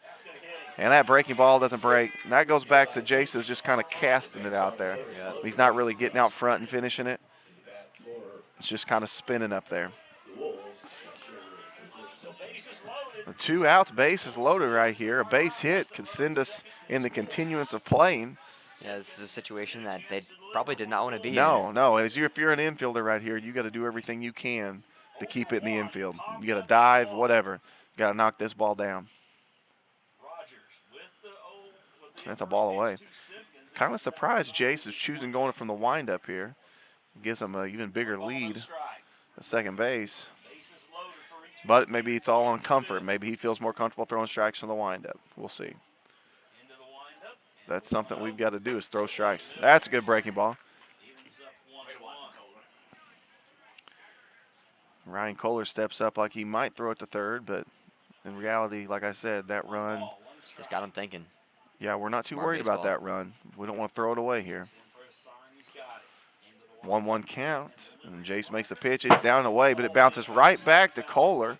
And that breaking ball doesn't break. And that goes back to Jace's just kind of casting it out there. Yeah. He's not really getting out front and finishing it. It's just kind of spinning up there. 2 outs, base is loaded right here. A base hit could send us in the continuance of playing. Yeah, this is a situation that they probably did not want to be in. No. If you're an infielder right here, you got to do everything you can to keep it in the infield. You got to dive, whatever. You got to knock this ball down. That's a ball away. Kind of surprised Jace is choosing going from the windup here. Gives him an even bigger lead at second base. But maybe it's all on comfort. Maybe he feels more comfortable throwing strikes from the windup. We'll see. That's something we've got to do is throw strikes. That's a good breaking ball. Ryan Kohler steps up like he might throw it to third, but in reality, like I said, that run. Just got him thinking. Yeah, we're not too Smart worried about baseball. that run. We don't want to throw it away here. 1-1 count, and Jace makes the pitch. It's down and away, but it bounces right back to Kohler.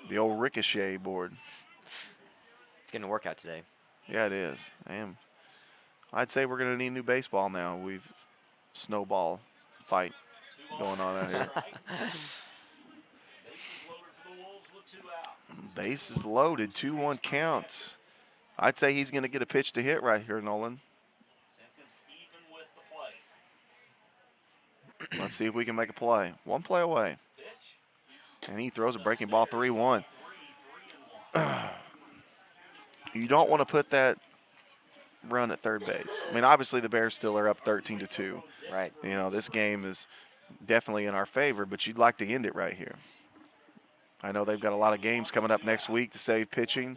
The old ricochet board. It's getting a workout today. Yeah, it is. And I'd say we're going to need new baseball now. We've snowball fight going on out here. Base is loaded, 2-1 counts. I'd say he's going to get a pitch to hit right here, Nolan. Let's see if we can make a play. 1 play away. And he throws a breaking ball 3-1. You don't want to put that run at third base. I mean, obviously the Bears still are up 13-2. Right. You know, this game is definitely in our favor, but you'd like to end it right here. I know they've got a lot of games coming up next week to save pitching.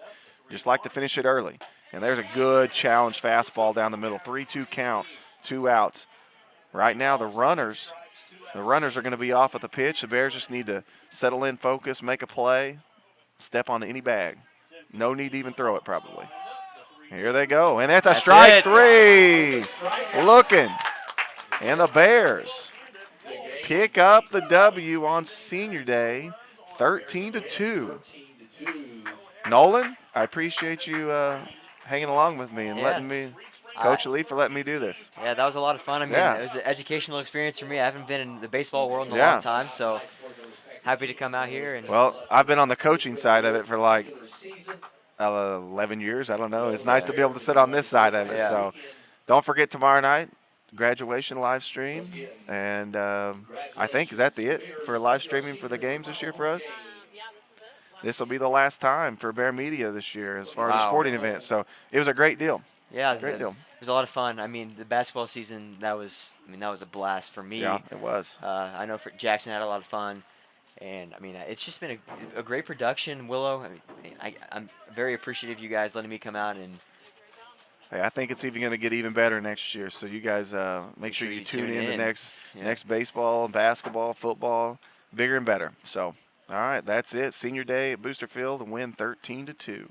Just like to finish it early. And there's a good challenge fastball down the middle. 3-2 count, 2 outs. Right now the runners are going to be off at the pitch. The Bears just need to settle in, focus, make a play, step on any bag. No need to even throw it probably. Here they go. And that's a strike 3. Looking. And the Bears pick up the W on Senior Day, 13-2. Nolan, I appreciate you hanging along with me and letting me, Coach Lee, for letting me do this. Yeah, that was a lot of fun. I mean, it was an educational experience for me. I haven't been in the baseball world in a long time, so happy to come out here. And well, I've been on the coaching side of it for like 11 years. I don't know. It's nice to be able to sit on this side of it. Yeah. So don't forget tomorrow night, graduation live stream. And I think, is that it for live streaming for the games this year for us? This will be the last time for Bear Media this year as far as a sporting event. So it was a great deal. Yeah, great deal. It was a lot of fun. I mean, the basketball season, that was a blast for me. Yeah, it was. I know for Jackson had a lot of fun. And, I mean, it's just been a great production, Willow. I mean, I'm very appreciative of you guys letting me come out. And hey, I think it's even going to get even better next year. So you guys make sure you tune in to next baseball, basketball, football, bigger and better. So, all right, that's it. Senior Day at Booster Field, and win 13-2.